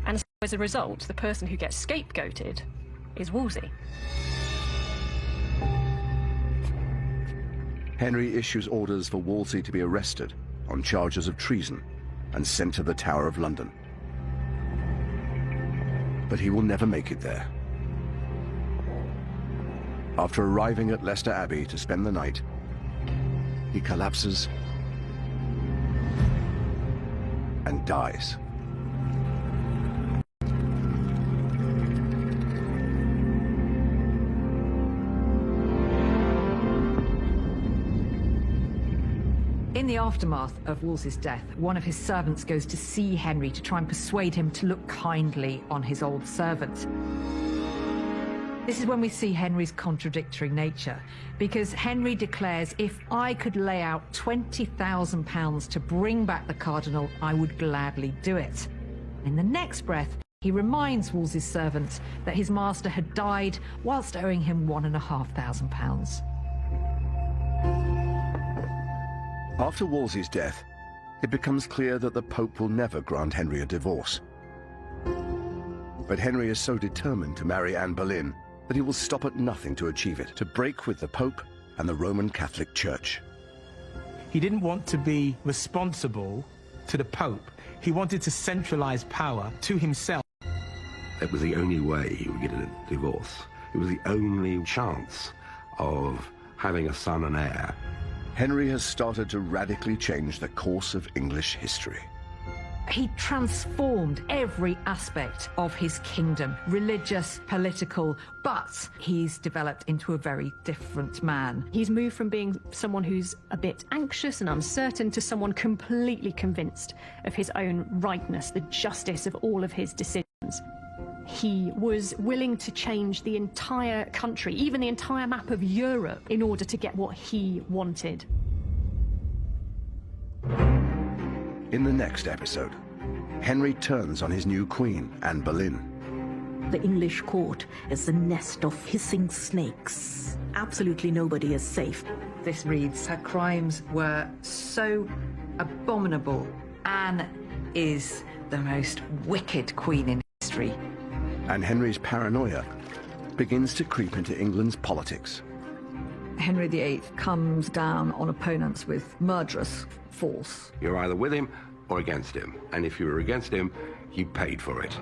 And so as a result, the person who gets scapegoated is Wolsey. Henry issues orders for Wolsey to be arrested on charges of treason and sent to the Tower of London. But he will never make it there. After arriving at Leicester Abbey to spend the night, he collapses and dies. In the aftermath of Wolsey's death, one of his servants goes to see Henry to try and persuade him to look kindly on his old servant. This is when we see Henry's contradictory nature, because Henry declares, "If I could lay out £20,000 to bring back the cardinal, I would gladly do it." In the next breath, he reminds Wolsey's servant that his master had died whilst owing him £1,500. After Wolsey's death, it becomes clear that the Pope will never grant Henry a divorce. But Henry is so determined to marry Anne Boleyn that he will stop at nothing to achieve it, to break with the Pope and the Roman Catholic Church. He didn't want to be responsible to the Pope. He wanted to centralize power to himself. It was the only way he would get a divorce. It was the only chance of having a son and heir. Henry has started to radically change the course of English history. He transformed every aspect of his kingdom, religious, political, but he's developed into a very different man. He's moved from being someone who's a bit anxious and uncertain to someone completely convinced of his own rightness, the justice of all of his decisions. He was willing to change the entire country, even the entire map of Europe, in order to get what he wanted. In the next episode, Henry turns on his new queen, Anne Boleyn. The English court is the nest of hissing snakes. Absolutely nobody is safe. This reads, her crimes were so abominable. Anne is the most wicked queen in history. And Henry's paranoia begins to creep into England's politics. Henry VIII comes down on opponents with murderous force. You're either with him or against him. And if you were against him, you paid for it.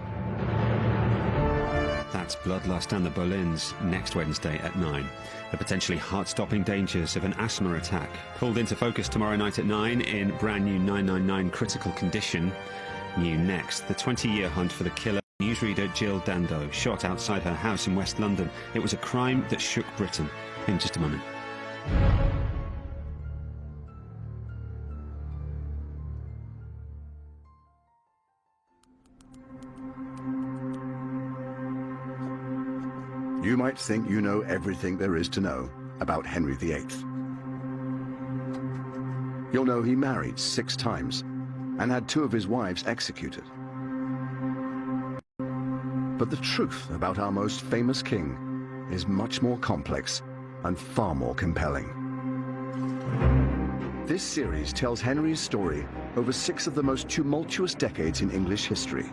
That's Bloodlust and the Boleyns next Wednesday at 9. The potentially heart-stopping dangers of an asthma attack. Pulled into focus tomorrow night at 9 in brand new 999 Critical Condition. New next, the 20-year hunt for the killer newsreader Jill Dando, shot outside her house in West London. It was a crime that shook Britain. In just a moment. You might think you know everything there is to know about Henry VIII. You'll know he married 6 times and had 2 of his wives executed. But the truth about our most famous king is much more complex and far more compelling. This series tells Henry's story over 6 of the most tumultuous decades in English history,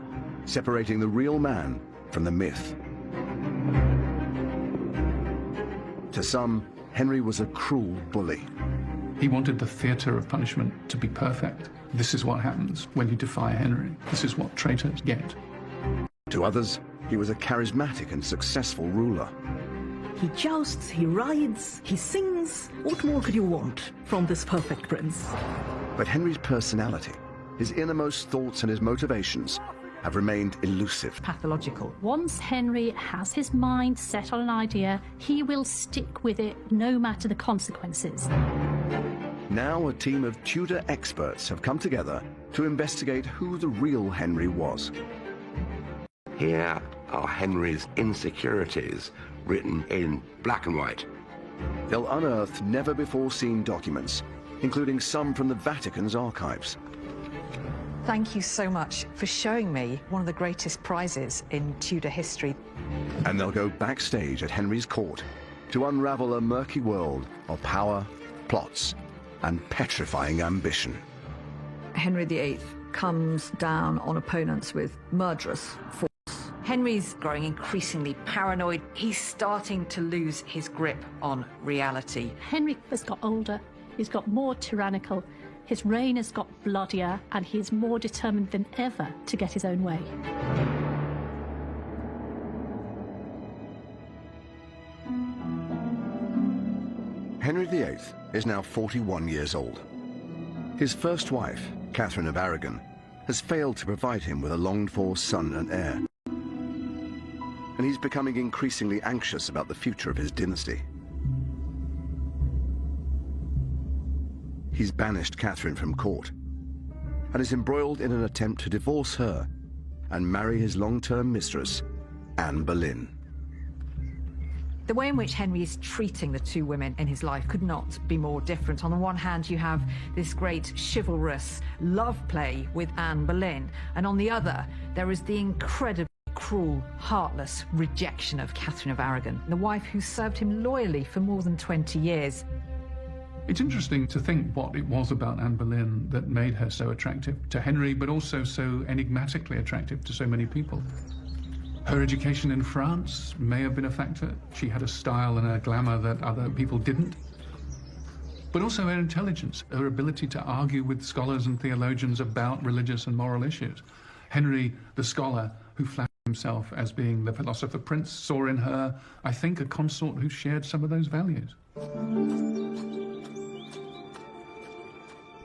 separating the real man from the myth. To some, Henry was a cruel bully. He wanted the theatre of punishment to be perfect. This is what happens when you defy Henry. This is what traitors get. To others, he was a charismatic and successful ruler. He jousts, he rides, he sings. What more could you want from this perfect prince? But Henry's personality, his innermost thoughts and his motivations have remained elusive. Pathological. Once Henry has his mind set on an idea, he will stick with it no matter the consequences. Now a team of Tudor experts have come together to investigate who the real Henry was. Here are Henry's insecurities, written in black and white. They'll unearth never-before-seen documents, including some from the Vatican's archives. Thank you so much for showing me one of the greatest prizes in Tudor history. And they'll go backstage at Henry's court to unravel a murky world of power, plots, and petrifying ambition. Henry VIII comes down on opponents with murderous force. Henry's growing increasingly paranoid. He's starting to lose his grip on reality. Henry has got older, he's got more tyrannical, his reign has got bloodier, and he's more determined than ever to get his own way. Henry VIII is now 41 years old. His first wife, Catherine of Aragon, has failed to provide him with a longed-for son and heir. And he's becoming increasingly anxious about the future of his dynasty. He's banished Catherine from court and is embroiled in an attempt to divorce her and marry his long-term mistress, Anne Boleyn. The way in which Henry is treating the 2 women in his life could not be more different. On the one hand, you have this great chivalrous love play with Anne Boleyn, and on the other, there is the incredibly cruel, heartless rejection of Catherine of Aragon, the wife who served him loyally for more than 20 years. It's interesting to think what it was about Anne Boleyn that made her so attractive to Henry, but also so enigmatically attractive to so many people. Her education in France may have been a factor. She had a style and a glamour that other people didn't. But also her intelligence, her ability to argue with scholars and theologians about religious and moral issues. Henry, the scholar who flattered himself as being the philosopher prince, saw in her, I think, a consort who shared some of those values.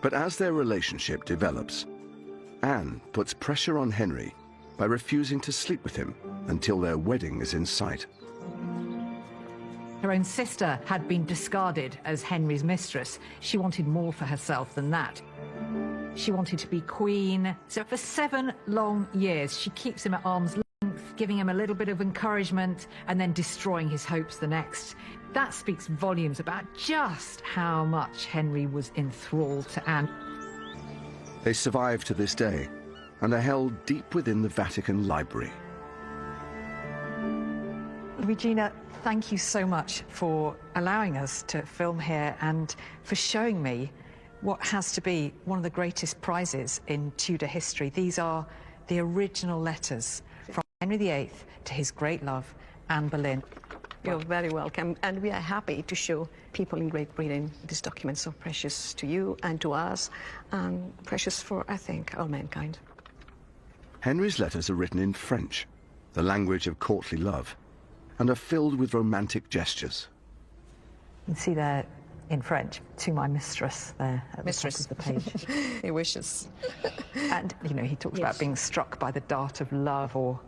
But as their relationship develops, Anne puts pressure on Henry by refusing to sleep with him until their wedding is in sight. Her own sister had been discarded as Henry's mistress. She wanted more for herself than that. She wanted to be queen. So for 7 long years, she keeps him at arm's length, giving him a little bit of encouragement and then destroying his hopes the next. That speaks volumes about just how much Henry was enthralled to Anne. They survive to this day and are held deep within the Vatican Library. Regina, thank you so much for allowing us to film here and for showing me what has to be one of the greatest prizes in Tudor history. These are the original letters from Henry VIII to his great love, Anne Boleyn. You're very welcome, and we are happy to show people in Great Britain these documents so precious to you and to us, and precious for, I think, all mankind. Henry's letters are written in French, the language of courtly love, and are filled with romantic gestures. You can see there in French, to my mistress, there at Mistress. the top of the page. He wishes. And, you know, he talks Yes. about being struck by the dart of love, or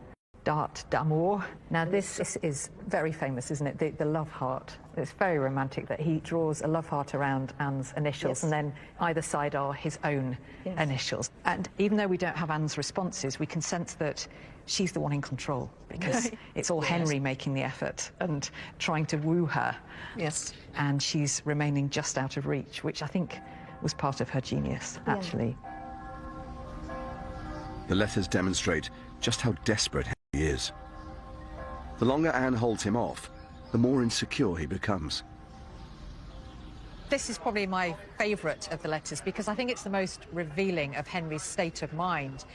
dart d'amour. Now, this is very famous, isn't it? The love heart. It's very romantic that he draws a love heart around Anne's initials, Yes. and then either side are his own Yes. initials. And even though we don't have Anne's responses, we can sense that she's the one in control, because it's all Yes. Henry making the effort and trying to woo her. Yes. And she's remaining just out of reach, which I think was part of her genius, actually. The letters demonstrate just how desperate Henry is. The longer Anne holds him off, the more insecure he becomes. This is probably my favourite of the letters because I think it's the most revealing of Henry's state of mind.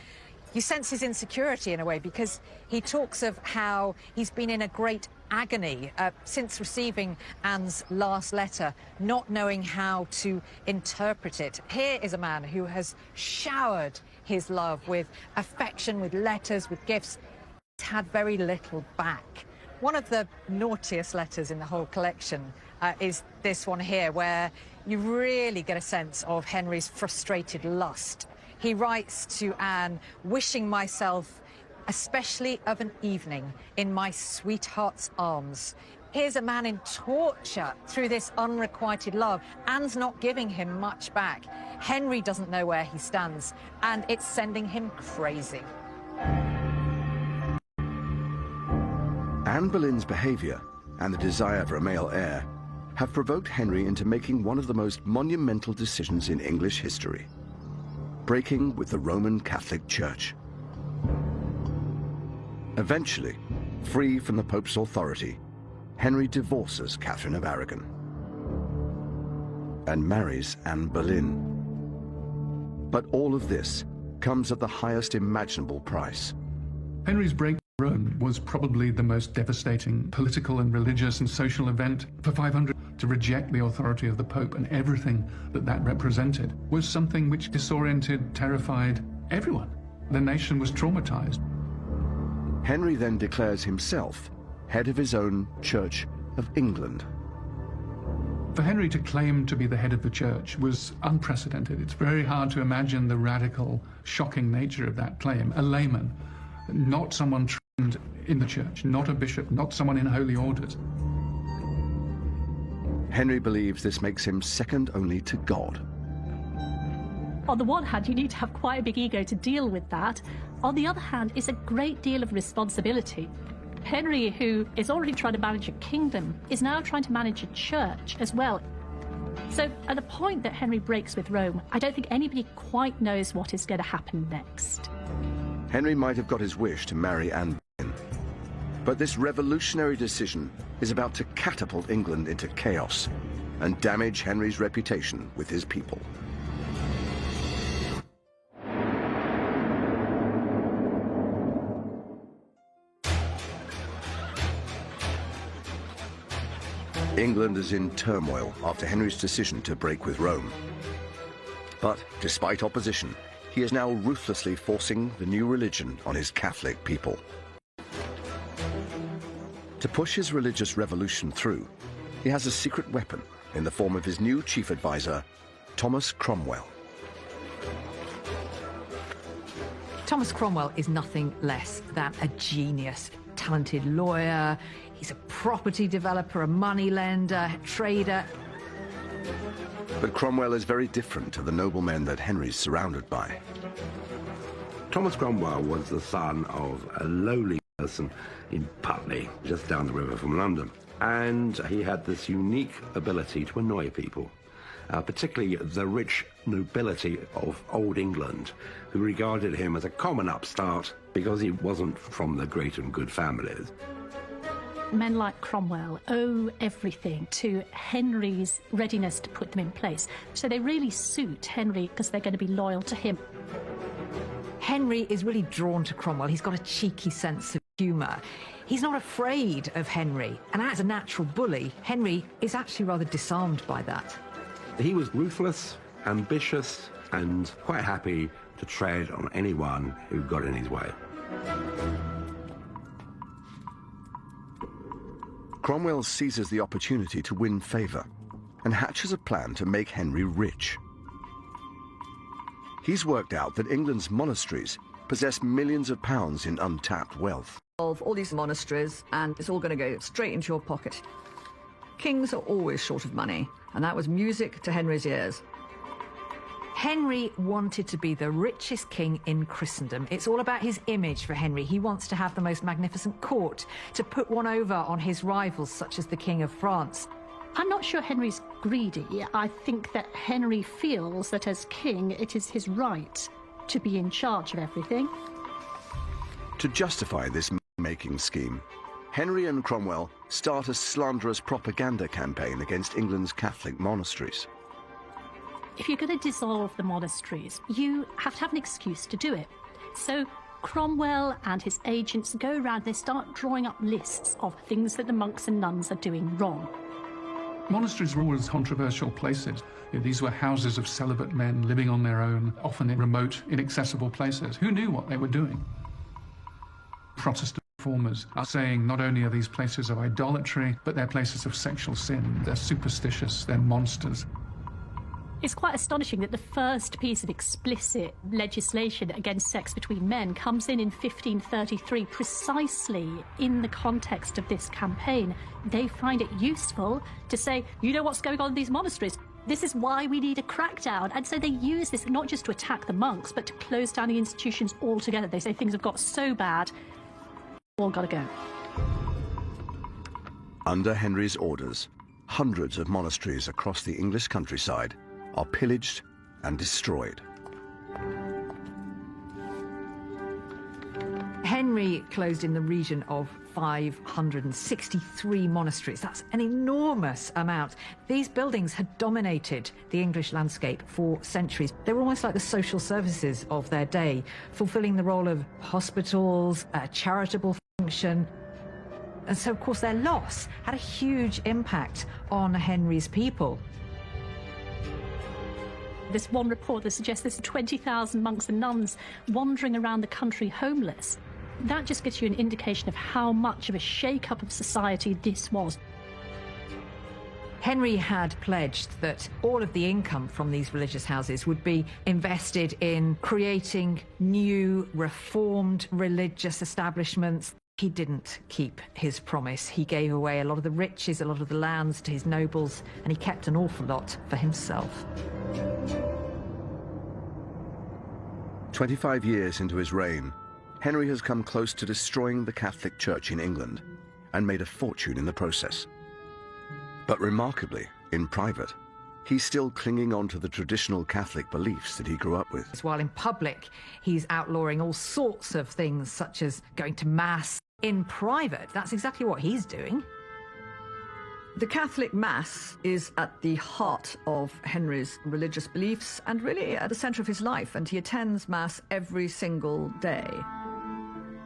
You sense his insecurity in a way because he talks of how he's been in a great agony since receiving Anne's last letter, not knowing how to interpret it. Here is a man who has showered his love with affection, with letters, with gifts. He's had very little back. One of the naughtiest letters in the whole collection is this one here, where you really get a sense of Henry's frustrated lust. He writes to Anne, wishing myself, especially of an evening, in my sweetheart's arms. Here's a man in torture through this unrequited love. Anne's not giving him much back. Henry doesn't know where he stands, and it's sending him crazy. Anne Boleyn's behaviour and the desire for a male heir have provoked Henry into making one of the most monumental decisions in English history: breaking with the Roman Catholic Church. Eventually, free from the Pope's authority, Henry divorces Catherine of Aragon and marries Anne Boleyn. But all of this comes at the highest imaginable price. Henry's break with Rome was probably the most devastating political and religious and social event for 500. To reject the authority of the Pope and everything that represented was something which disoriented, terrified everyone. The nation was traumatized. Henry then declares himself head of his own Church of England. For Henry to claim to be the head of the church was unprecedented. It's very hard to imagine the radical, shocking nature of that claim. A layman, not someone trained in the church, not a bishop, not someone in holy orders. Henry believes this makes him second only to God. On the one hand, you need to have quite a big ego to deal with that. On the other hand, it's a great deal of responsibility. Henry, who is already trying to manage a kingdom, is now trying to manage a church as well. So at the point that Henry breaks with Rome, I don't think anybody quite knows what is going to happen next. Henry might have got his wish to marry Anne Boleyn, but this revolutionary decision is about to catapult England into chaos and damage Henry's reputation with his people. England is in turmoil after Henry's decision to break with Rome. But despite opposition, he is now ruthlessly forcing the new religion on his Catholic people. To push his religious revolution through, he has a secret weapon in the form of his new chief advisor, Thomas Cromwell. Thomas Cromwell is nothing less than a genius. Talented lawyer, he's a property developer, a moneylender, trader. But Cromwell is very different to the noblemen that Henry's surrounded by. Thomas Cromwell was the son of a lowly person in Putney, just down the river from London. And he had this unique ability to annoy people, particularly the rich nobility of Old England, who regarded him as a common upstart because he wasn't from the great and good families. Men like Cromwell owe everything to Henry's readiness to put them in place. So they really suit Henry because they're going to be loyal to him. Henry is really drawn to Cromwell. He's got a cheeky sense of humour. He's not afraid of Henry, and as a natural bully, Henry is actually rather disarmed by that. He was ruthless, ambitious, and quite happy to tread on anyone who got in his way. Cromwell seizes the opportunity to win favour and hatches a plan to make Henry rich. He's worked out that England's monasteries possess millions of pounds in untapped wealth. Of all these monasteries, and it's all going to go straight into your pocket. Kings are always short of money, and that was music to Henry's ears. Henry wanted to be the richest king in Christendom. It's all about his image for Henry. He wants to have the most magnificent court, to put one over on his rivals, such as the King of France. I'm not sure Henry's greedy. I think that Henry feels that as king, it is his right to be in charge of everything. To justify this making scheme, Henry and Cromwell start a slanderous propaganda campaign against England's Catholic monasteries. If you're going to dissolve the monasteries, you have to have an excuse to do it. So Cromwell and his agents go around, they start drawing up lists of things that the monks and nuns are doing wrong. Monasteries were always controversial places. These were houses of celibate men living on their own, often in remote, inaccessible places. Who knew what they were doing? Protestant reformers are saying not only are these places of idolatry, but they're places of sexual sin. They're superstitious, they're monsters. It's quite astonishing that the first piece of explicit legislation against sex between men comes in 1533, precisely in the context of this campaign. They find it useful to say, you know what's going on in these monasteries? This is why we need a crackdown. And so they use this not just to attack the monks, but to close down the institutions altogether. They say things have got so bad, all got to go. Under Henry's orders, hundreds of monasteries across the English countryside are pillaged and destroyed. Henry closed in the region of 563 monasteries. That's an enormous amount. These buildings had dominated the English landscape for centuries. They were almost like the social services of their day, fulfilling the role of hospitals, a charitable function. And so, of course, their loss had a huge impact on Henry's people. There's one report that suggests there's 20,000 monks and nuns wandering around the country homeless. That just gives you an indication of how much of a shake-up of society this was. Henry had pledged that all of the income from these religious houses would be invested in creating new, reformed religious establishments. He didn't keep his promise. He gave away a lot of the riches, a lot of the lands to his nobles, and he kept an awful lot for himself. 25 years into his reign, Henry has come close to destroying the Catholic Church in England and made a fortune in the process. But remarkably, in private, he's still clinging on to the traditional Catholic beliefs that he grew up with. While in public, he's outlawing all sorts of things, such as going to Mass. In private, that's exactly what he's doing. The Catholic Mass is at the heart of Henry's religious beliefs and really at the centre of his life, and he attends Mass every single day.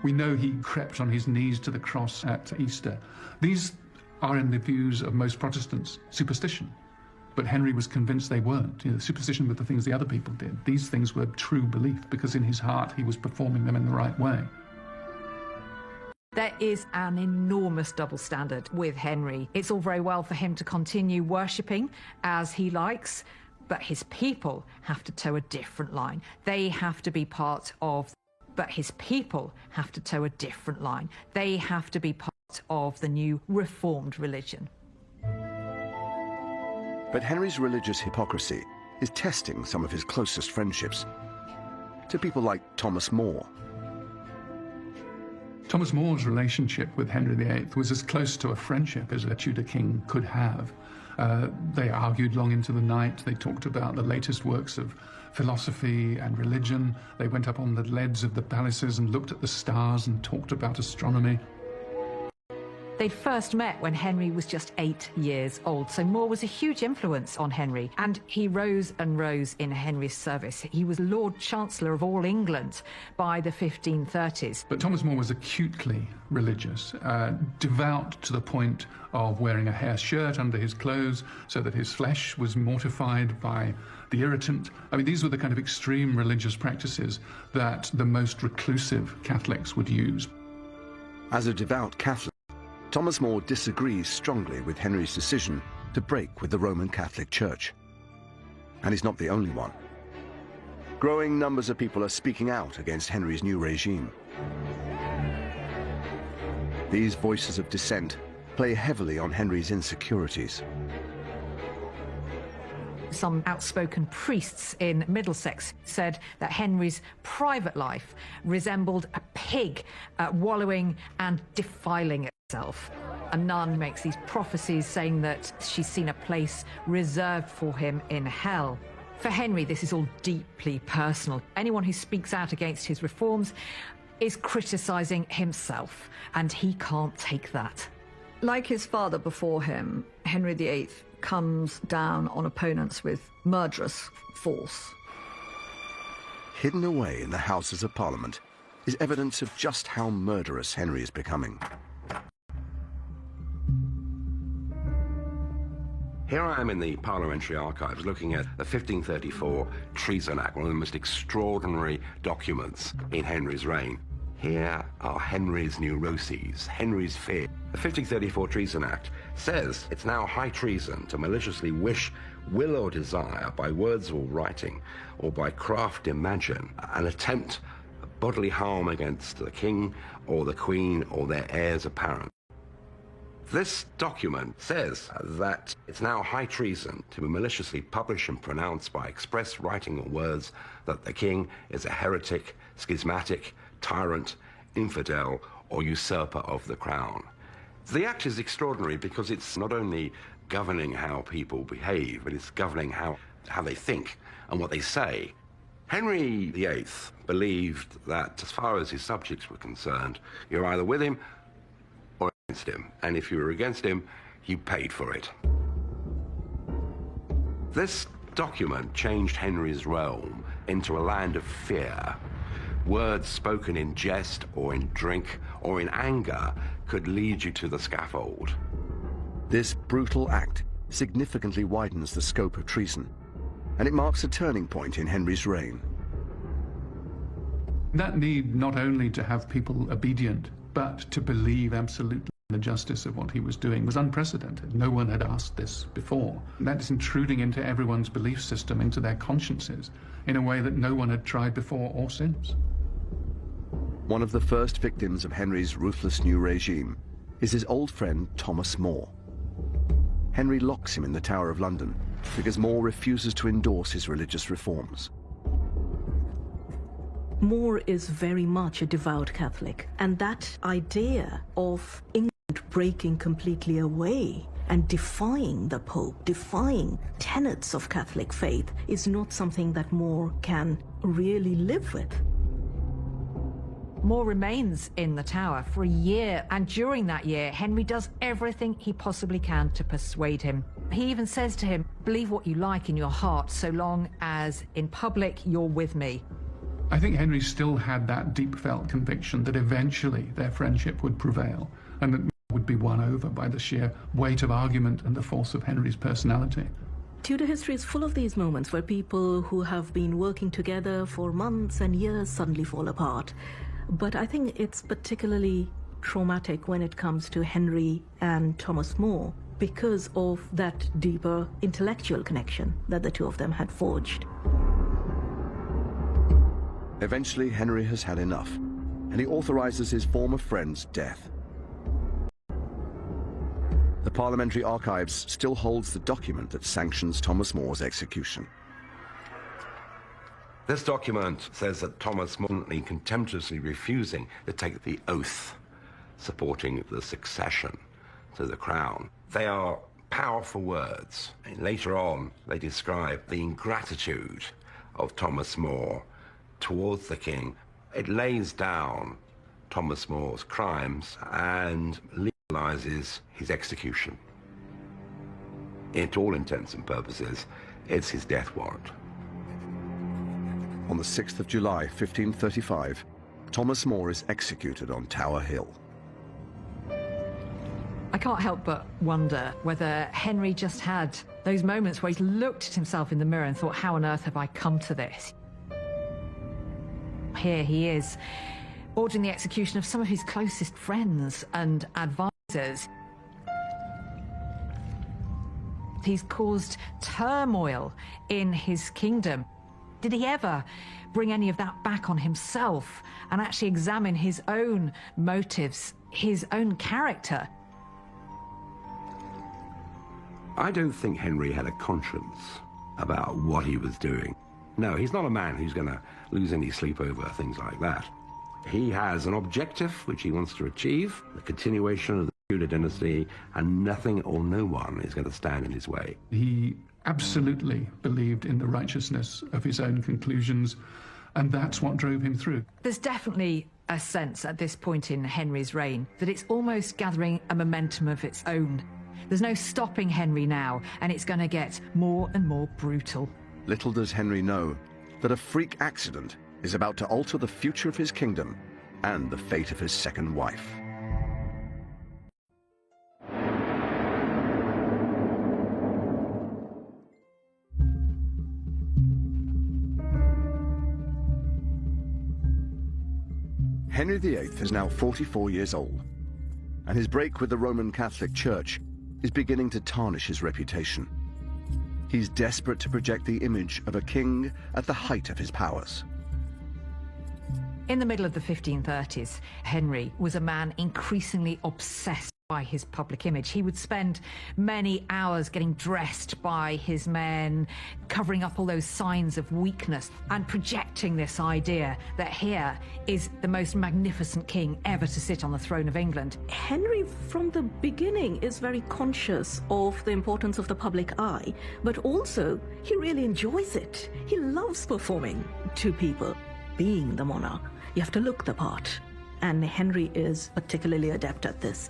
We know he crept on his knees to the cross at Easter. These are, in the views of most Protestants, superstition. But Henry was convinced they weren't. Superstition were the things the other people did. These things were true belief, because in his heart he was performing them in the right way. There is an enormous double standard with Henry. It's all very well for him to continue worshipping as he likes, but his people have to toe a different line. They have to be part of But his people have to toe a different line. They have to be part of the new reformed religion. But Henry's religious hypocrisy is testing some of his closest friendships. To people like Thomas More. Thomas More's relationship with Henry VIII was as close to a friendship as a Tudor king could have. They argued long into the night. They talked about the latest works of philosophy and religion. They went up on the leads of the palaces and looked at the stars and talked about astronomy. They'd first met when Henry was just 8 years old, so More was a huge influence on Henry, and he rose and rose in Henry's service. He was Lord Chancellor of all England by the 1530s. But Thomas More was acutely religious, devout to the point of wearing a hair shirt under his clothes so that his flesh was mortified by the irritant. I mean, these were the kind of extreme religious practices that the most reclusive Catholics would use. As a devout Catholic, Thomas More disagrees strongly with Henry's decision to break with the Roman Catholic Church. And he's not the only one. Growing numbers of people are speaking out against Henry's new regime. These voices of dissent play heavily on Henry's insecurities. Some outspoken priests in Middlesex said that Henry's private life resembled a pig wallowing and defiling itself. A nun makes these prophecies saying that she's seen a place reserved for him in hell. For Henry, this is all deeply personal. Anyone who speaks out against his reforms is criticising himself, and he can't take that. Like his father before him, Henry VIII comes down on opponents with murderous force. Hidden away in the Houses of Parliament is evidence of just how murderous Henry is becoming. Here I am in the Parliamentary Archives looking at the 1534 Treason Act, one of the most extraordinary documents in Henry's reign. Here are Henry's neuroses, Henry's fear. The 1534 Treason Act says it's now high treason to maliciously wish, will or desire, by words or writing, or by craft imagine, an attempt of bodily harm against the king or the queen or their heirs apparent. This document says that it's now high treason to maliciously publish and pronounce by express writing or words that the king is a heretic, schismatic, tyrant, infidel, or usurper of the crown. The act is extraordinary because it's not only governing how people behave, but it's governing how they think and what they say. Henry VIII believed that as far as his subjects were concerned, you're either with him or against him, and if you were against him, you paid for it. This document changed Henry's realm into a land of fear. Words spoken in jest or in drink or in anger could lead you to the scaffold. This brutal act significantly widens the scope of treason, and it marks a turning point in Henry's reign. That need not only to have people obedient, but to believe absolutely in the justice of what he was doing was unprecedented. No one had asked this before. That is intruding into everyone's belief system, into their consciences, in a way that no one had tried before or since. One of the first victims of Henry's ruthless new regime is his old friend Thomas More. Henry locks him in the Tower of London because More refuses to endorse his religious reforms. More is very much a devout Catholic, and that idea of England breaking completely away and defying the Pope, defying tenets of Catholic faith, is not something that More can really live with. More remains in the Tower for a year, and during that year, Henry does everything he possibly can to persuade him. He even says to him, believe what you like in your heart, so long as in public you're with me. I think Henry still had that deep-felt conviction that eventually their friendship would prevail, and that would be won over by the sheer weight of argument and the force of Henry's personality. Tudor history is full of these moments where people who have been working together for months and years suddenly fall apart. But I think it's particularly traumatic when it comes to Henry and Thomas More because of that deeper intellectual connection that the two of them had forged. Eventually, Henry has had enough, and he authorises his former friend's death. The Parliamentary Archives still holds the document that sanctions Thomas More's execution. This document says that Thomas More, contemptuously refusing to take the oath supporting the succession to the crown. They are powerful words. And later on, they describe the ingratitude of Thomas More towards the king. It lays down Thomas More's crimes and legalizes his execution. To all intents and purposes, it's his death warrant. On the 6th of July, 1535, Thomas More is executed on Tower Hill. I can't help but wonder whether Henry just had those moments where he looked at himself in the mirror and thought, how on earth have I come to this? Here he is, ordering the execution of some of his closest friends and advisors. He's caused turmoil in his kingdom. Did he ever bring any of that back on himself and actually examine his own motives, his own character? I don't think Henry had a conscience about what he was doing. No, he's not a man who's going to lose any sleep over things like that. He has an objective which he wants to achieve, the continuation of the Tudor dynasty, and nothing or no one is going to stand in his way. He absolutely believed in the righteousness of his own conclusions, and that's what drove him through. There's definitely a sense at this point in Henry's reign that it's almost gathering a momentum of its own. There's no stopping Henry now, and it's going to get more and more brutal. Little does Henry know that a freak accident is about to alter the future of his kingdom and the fate of his second wife. Henry VIII is now 44 years old, and his break with the Roman Catholic Church is beginning to tarnish his reputation. He's desperate to project the image of a king at the height of his powers. In the middle of the 1530s, Henry was a man increasingly obsessed by his public image. He would spend many hours getting dressed by his men, covering up all those signs of weakness and projecting this idea that here is the most magnificent king ever to sit on the throne of England. Henry, from the beginning, is very conscious of the importance of the public eye, but also he really enjoys it. He loves performing to people. Being the monarch, you have to look the part, and Henry is particularly adept at this.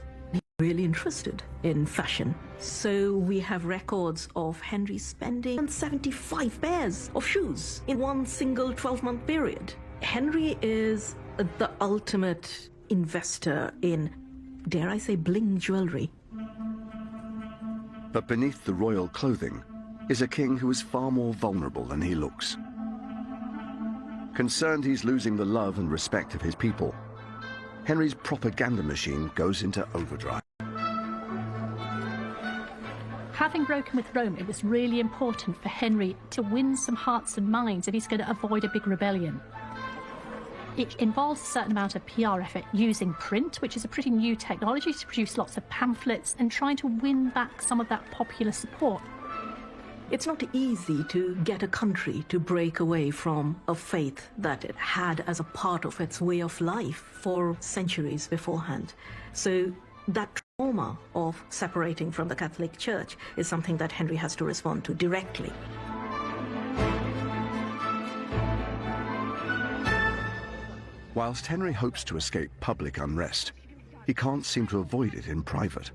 Really interested in fashion. So we have records of Henry spending 75 pairs of shoes in one single 12-month period. Henry is the ultimate investor in, dare I say, bling jewelry. But beneath the royal clothing is a king who is far more vulnerable than he looks. Concerned he's losing the love and respect of his people, Henry's propaganda machine goes into overdrive. Having broken with Rome, it was really important for Henry to win some hearts and minds if he's going to avoid a big rebellion. It involves a certain amount of PR effort using print, which is a pretty new technology, to produce lots of pamphlets and trying to win back some of that popular support. It's not easy to get a country to break away from a faith that it had as a part of its way of life for centuries beforehand. So that trauma of separating from the Catholic Church is something that Henry has to respond to directly. Whilst Henry hopes to escape public unrest, he can't seem to avoid it in private.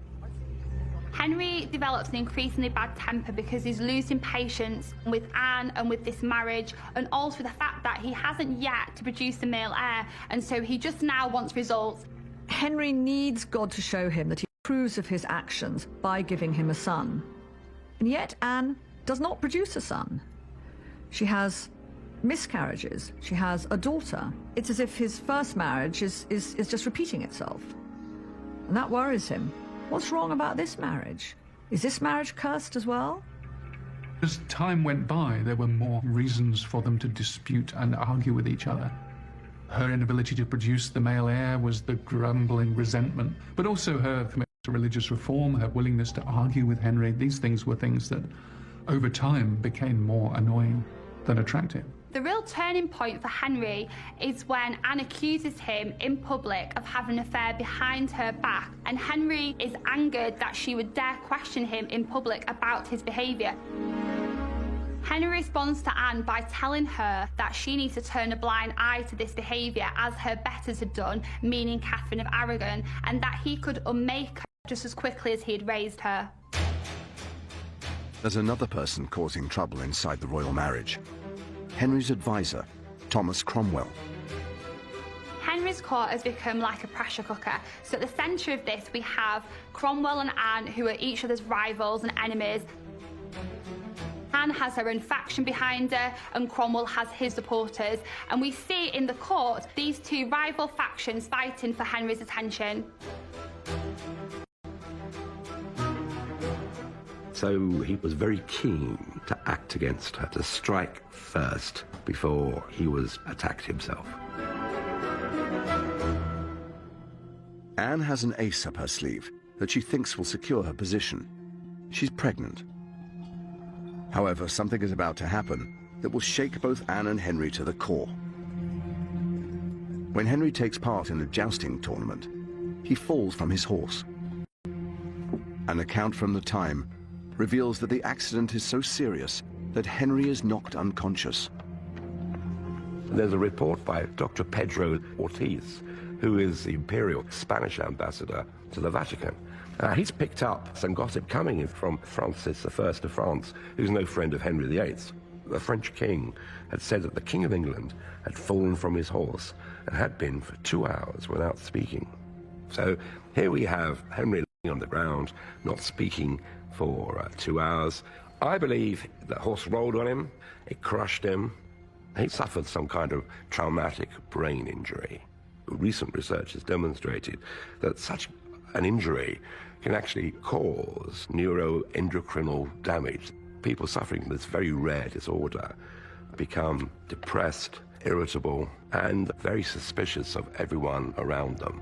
Henry develops an increasingly bad temper because he's losing patience with Anne and with this marriage, and also the fact that he hasn't yet produced a male heir, and so he just now wants results. Henry needs God to show him that he approves of his actions by giving him a son. And yet Anne does not produce a son. She has miscarriages. She has a daughter. It's as if his first marriage is just repeating itself. And that worries him. What's wrong about this marriage? Is this marriage cursed as well? As time went by, there were more reasons for them to dispute and argue with each other. Her inability to produce the male heir was the grumbling resentment, but also her commitment to religious reform, her willingness to argue with Henry. These things were things that, over time, became more annoying than attractive. The real turning point for Henry is when Anne accuses him in public of having an affair behind her back, and Henry is angered that she would dare question him in public about his behaviour. Henry responds to Anne by telling her that she needs to turn a blind eye to this behaviour as her betters had done, meaning Catherine of Aragon, and that he could unmake her just as quickly as he had raised her. There's another person causing trouble inside the royal marriage. Henry's advisor, Thomas Cromwell. Henry's court has become like a pressure cooker. So at the centre of this, we have Cromwell and Anne, who are each other's rivals and enemies. Anne has her own faction behind her, and Cromwell has his supporters. And we see in the court these two rival factions fighting for Henry's attention. So he was very keen to act against her, to strike first before he was attacked himself. Anne has an ace up her sleeve that she thinks will secure her position. She's pregnant. However, something is about to happen that will shake both Anne and Henry to the core. When Henry takes part in a jousting tournament, he falls from his horse. An account from the time reveals that the accident is so serious that Henry is knocked unconscious. There's a report by Dr. Pedro Ortiz, who is the imperial Spanish ambassador to the Vatican. He's picked up some gossip coming in from Francis I of France, who's no friend of Henry VIII. The French king had said that the King of England had fallen from his horse and had been for 2 hours without speaking. So here we have Henry laying on the ground, not speaking for 2 hours. I believe the horse rolled on him, it crushed him. He suffered some kind of traumatic brain injury. Recent research has demonstrated that such an injury can actually cause neuroendocrinal damage. People suffering from this very rare disorder become depressed, irritable, and very suspicious of everyone around them.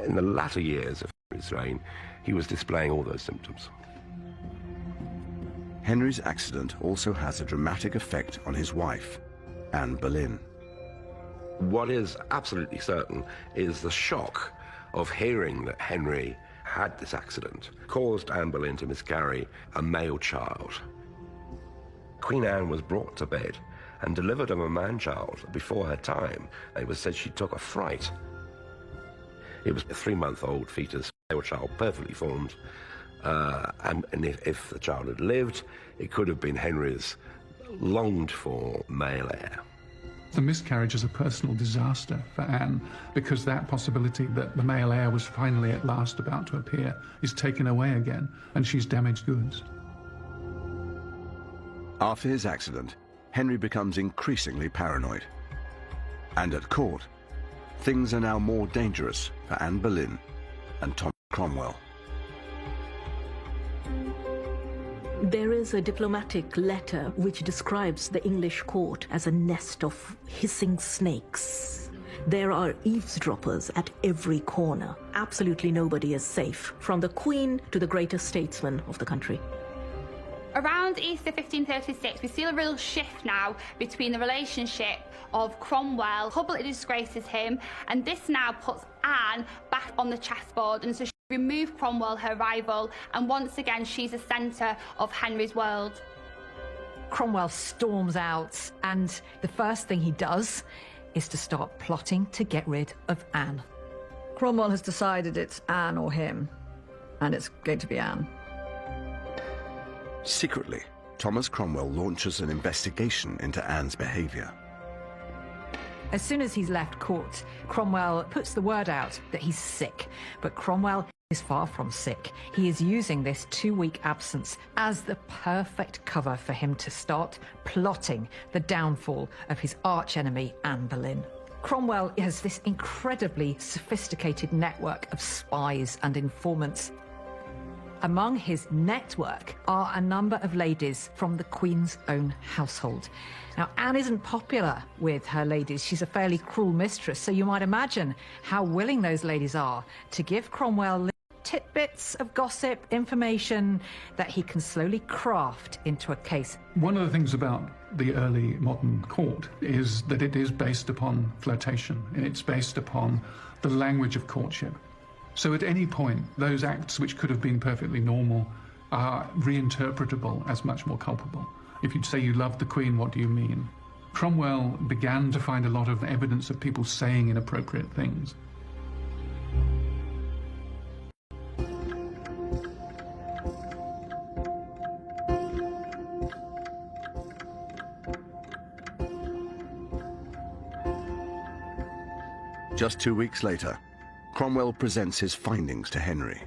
In the latter years of Henry's reign, he was displaying all those symptoms. Henry's accident also has a dramatic effect on his wife, Anne Boleyn. What is absolutely certain is the shock of hearing that Henry had this accident caused Anne Boleyn to miscarry a male child. Queen Anne was brought to bed and delivered of a man-child before her time. It was said she took a fright. It was a 3-month-old fetus, male child, perfectly formed, and if the child had lived, it could have been Henry's longed-for male heir. The miscarriage is a personal disaster for Anne, because that possibility that the male heir was finally at last about to appear is taken away again, and she's damaged goods. After his accident, Henry becomes increasingly paranoid. And at court, things are now more dangerous for Anne Boleyn and Thomas Cromwell. There is a diplomatic letter which describes the English court as a nest of hissing snakes. There are eavesdroppers at every corner. Absolutely nobody is safe, from the Queen to the greatest statesman of the country. Around Easter 1536, we see a real shift now between the relationship of Cromwell, publicly disgraces him, and this now puts Anne back on the chessboard, and so she removed Cromwell, her rival, and once again she's the centre of Henry's world. Cromwell storms out, and the first thing he does is to start plotting to get rid of Anne. Cromwell has decided it's Anne or him, and it's going to be Anne. Secretly, Thomas Cromwell launches an investigation into Anne's behaviour. As soon as he's left court, Cromwell puts the word out that he's sick. But Cromwell is far from sick. He is using this 2-week absence as the perfect cover for him to start plotting the downfall of his archenemy, Anne Boleyn. Cromwell has this incredibly sophisticated network of spies and informants. Among his network are a number of ladies from the Queen's own household. Now, Anne isn't popular with her ladies. She's a fairly cruel mistress, so you might imagine how willing those ladies are to give Cromwell tidbits of gossip, information that he can slowly craft into a case. One of the things about the early modern court is that it is based upon flirtation, and it's based upon the language of courtship. So at any point, those acts which could have been perfectly normal are reinterpretable as much more culpable. If you say you love the Queen, what do you mean? Cromwell began to find a lot of evidence of people saying inappropriate things. Just 2 weeks later, Cromwell presents his findings to Henry.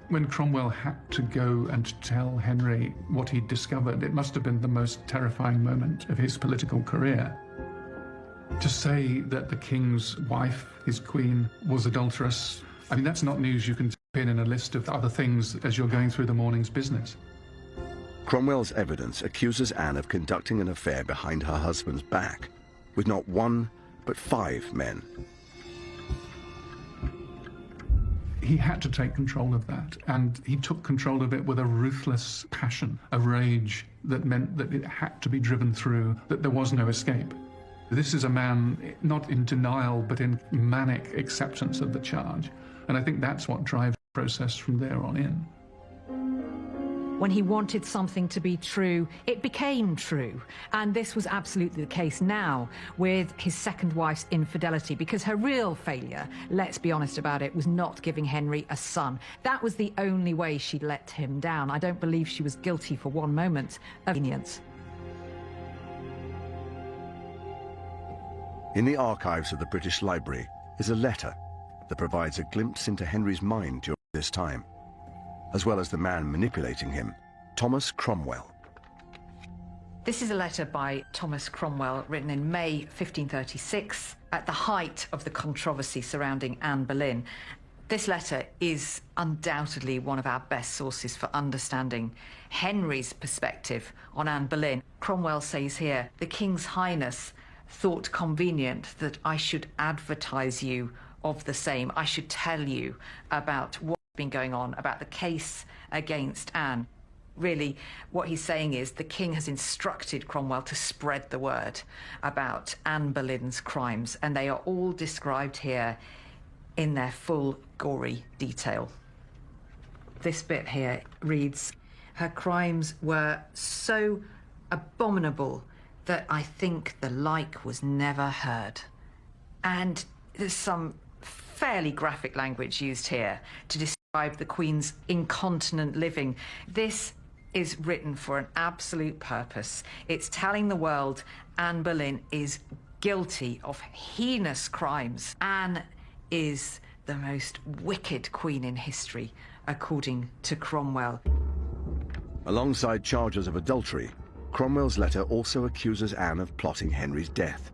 When Cromwell had to go and tell Henry what he'd discovered, it must have been the most terrifying moment of his political career. To say that the king's wife, his queen, was adulterous, I mean, that's not news you can pin in a list of other things as you're going through the morning's business. Cromwell's evidence accuses Anne of conducting an affair behind her husband's back, with not one, but 5 men. He had to take control of that, and he took control of it with a ruthless passion, a rage that meant that it had to be driven through, that there was no escape. This is a man not in denial, but in manic acceptance of the charge, and I think that's what drives the process from there on in. When he wanted something to be true, it became true. And this was absolutely the case now with his second wife's infidelity, because her real failure, let's be honest about it, was not giving Henry a son. That was the only way she let him down. I don't believe she was guilty for one moment of lenience. In the archives of the British Library is a letter that provides a glimpse into Henry's mind during this time, as well as the man manipulating him, Thomas Cromwell. This is a letter by Thomas Cromwell written in May 1536 at the height of the controversy surrounding Anne Boleyn. This letter is undoubtedly one of our best sources for understanding Henry's perspective on Anne Boleyn. Cromwell says here, "The King's Highness thought convenient that I should advertise you of the same. I should tell you about what been going on, about the case against Anne." Really, what he's saying is the king has instructed Cromwell to spread the word about Anne Boleyn's crimes, and they are all described here in their full gory detail. This bit here reads, "Her crimes were so abominable that I think the like was never heard." And there's some fairly graphic language used here to describe the Queen's incontinent living. This is written for an absolute purpose. It's telling the world Anne Boleyn is guilty of heinous crimes. Anne is the most wicked queen in history, according to Cromwell. Alongside charges of adultery, Cromwell's letter also accuses Anne of plotting Henry's death.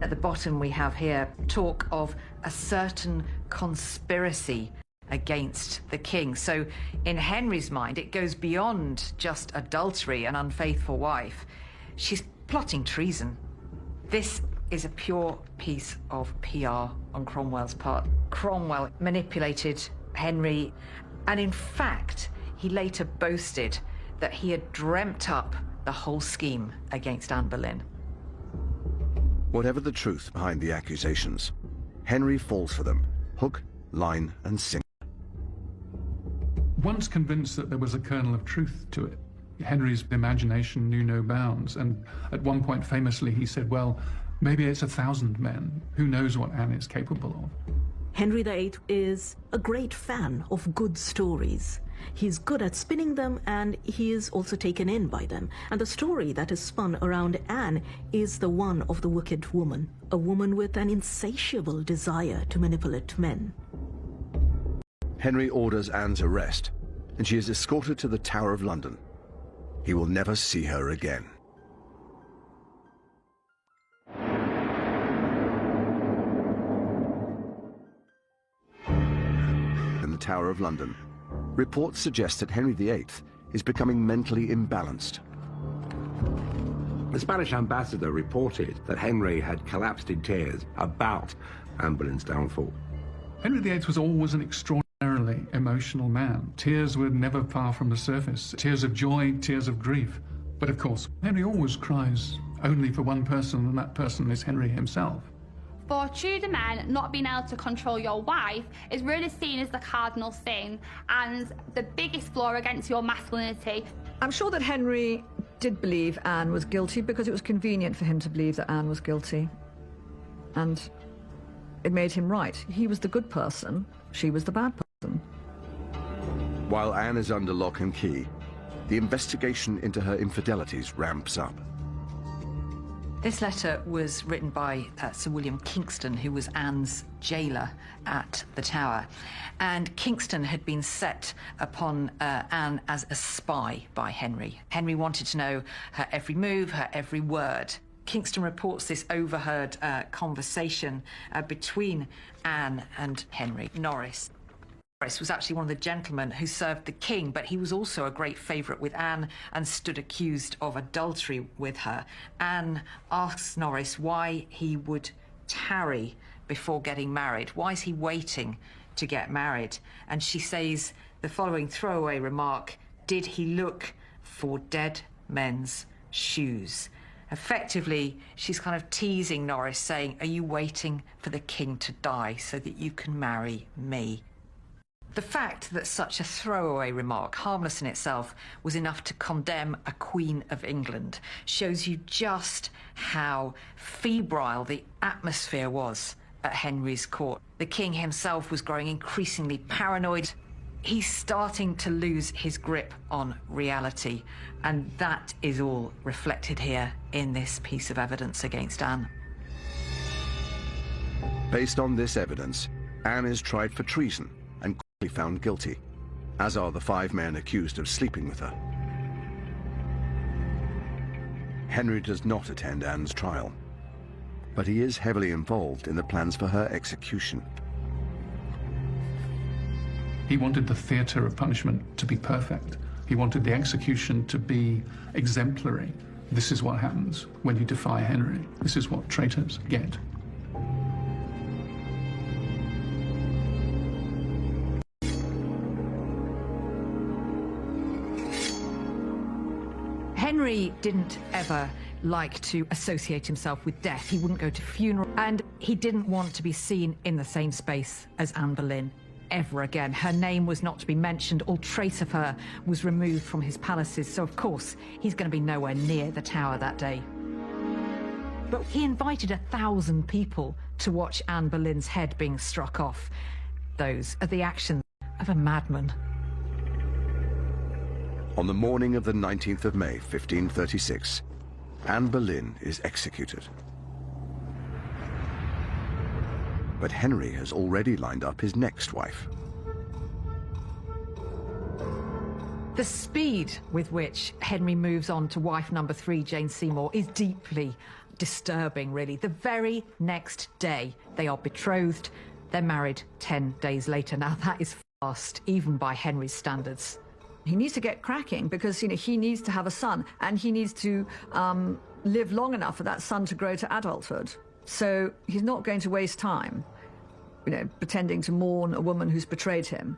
At the bottom we have here talk of a certain conspiracy against the king. So in Henry's mind, it goes beyond just adultery, an unfaithful wife. She's plotting treason. This is a pure piece of PR on Cromwell's part. Cromwell manipulated Henry, and in fact, he later boasted that he had dreamt up the whole scheme against Anne Boleyn. Whatever the truth behind the accusations, Henry falls for them, hook, line, and sinker. Once convinced that there was a kernel of truth to it, Henry's imagination knew no bounds, and at one point famously he said, well, maybe it's 1,000 men. Who knows what Anne is capable of? Henry VIII is a great fan of good stories. He's good at spinning them, and he is also taken in by them. And the story that is spun around Anne is the one of the wicked woman, a woman with an insatiable desire to manipulate men. Henry orders Anne's arrest, and she is escorted to the Tower of London. He will never see her again. In the Tower of London, reports suggest that Henry VIII is becoming mentally imbalanced. The Spanish ambassador reported that Henry had collapsed in tears about Anne Boleyn's downfall. Henry VIII was always an extraordinarily emotional man. Tears were never far from the surface. Tears of joy, tears of grief. But of course, Henry always cries only for one person, and that person is Henry himself. For Tudor men, not being able to control your wife is really seen as the cardinal sin and the biggest flaw against your masculinity. I'm sure that Henry did believe Anne was guilty because it was convenient for him to believe that Anne was guilty. And it made him right. He was the good person, she was the bad person. While Anne is under lock and key, the investigation into her infidelities ramps up. This letter was written by Sir William Kingston, who was Anne's jailer at the Tower. And Kingston had been set upon Anne as a spy by Henry. Henry wanted to know her every move, her every word. Kingston reports this overheard conversation between Anne and Henry. Norris was actually one of the gentlemen who served the king, but he was also a great favourite with Anne and stood accused of adultery with her. Anne asks Norris why he would tarry before getting married. Why is he waiting to get married? And she says the following throwaway remark: "Did he look for dead men's shoes?" Effectively, she's kind of teasing Norris, saying, are you waiting for the king to die so that you can marry me? The fact that such a throwaway remark, harmless in itself, was enough to condemn a Queen of England shows you just how febrile the atmosphere was at Henry's court. The king himself was growing increasingly paranoid. He's starting to lose his grip on reality, and that is all reflected here in this piece of evidence against Anne. Based on this evidence, Anne is tried for treason and quickly found guilty, as are the 5 men accused of sleeping with her. Henry does not attend Anne's trial, but he is heavily involved in the plans for her execution. He wanted the theatre of punishment to be perfect. He wanted the execution to be exemplary. This is what happens when you defy Henry. This is what traitors get. Henry didn't ever like to associate himself with death. He wouldn't go to funerals, and he didn't want to be seen in the same space as Anne Boleyn ever again. Her name was not to be mentioned. All trace of her was removed from his palaces, so of course he's going to be nowhere near the Tower that day. But he invited 1,000 people to watch Anne Boleyn's head being struck off. Those are the actions of a madman. On the morning of the 19th of May, 1536, Anne Boleyn is executed. But Henry has already lined up his next wife. The speed with which Henry moves on to wife number 3, Jane Seymour, is deeply disturbing, really. The very next day, they are betrothed. They're married 10 days later. Now, that is fast, even by Henry's standards. He needs to get cracking because, he needs to have a son, and he needs to live long enough for that son to grow to adulthood. So he's not going to waste time, pretending to mourn a woman who's betrayed him.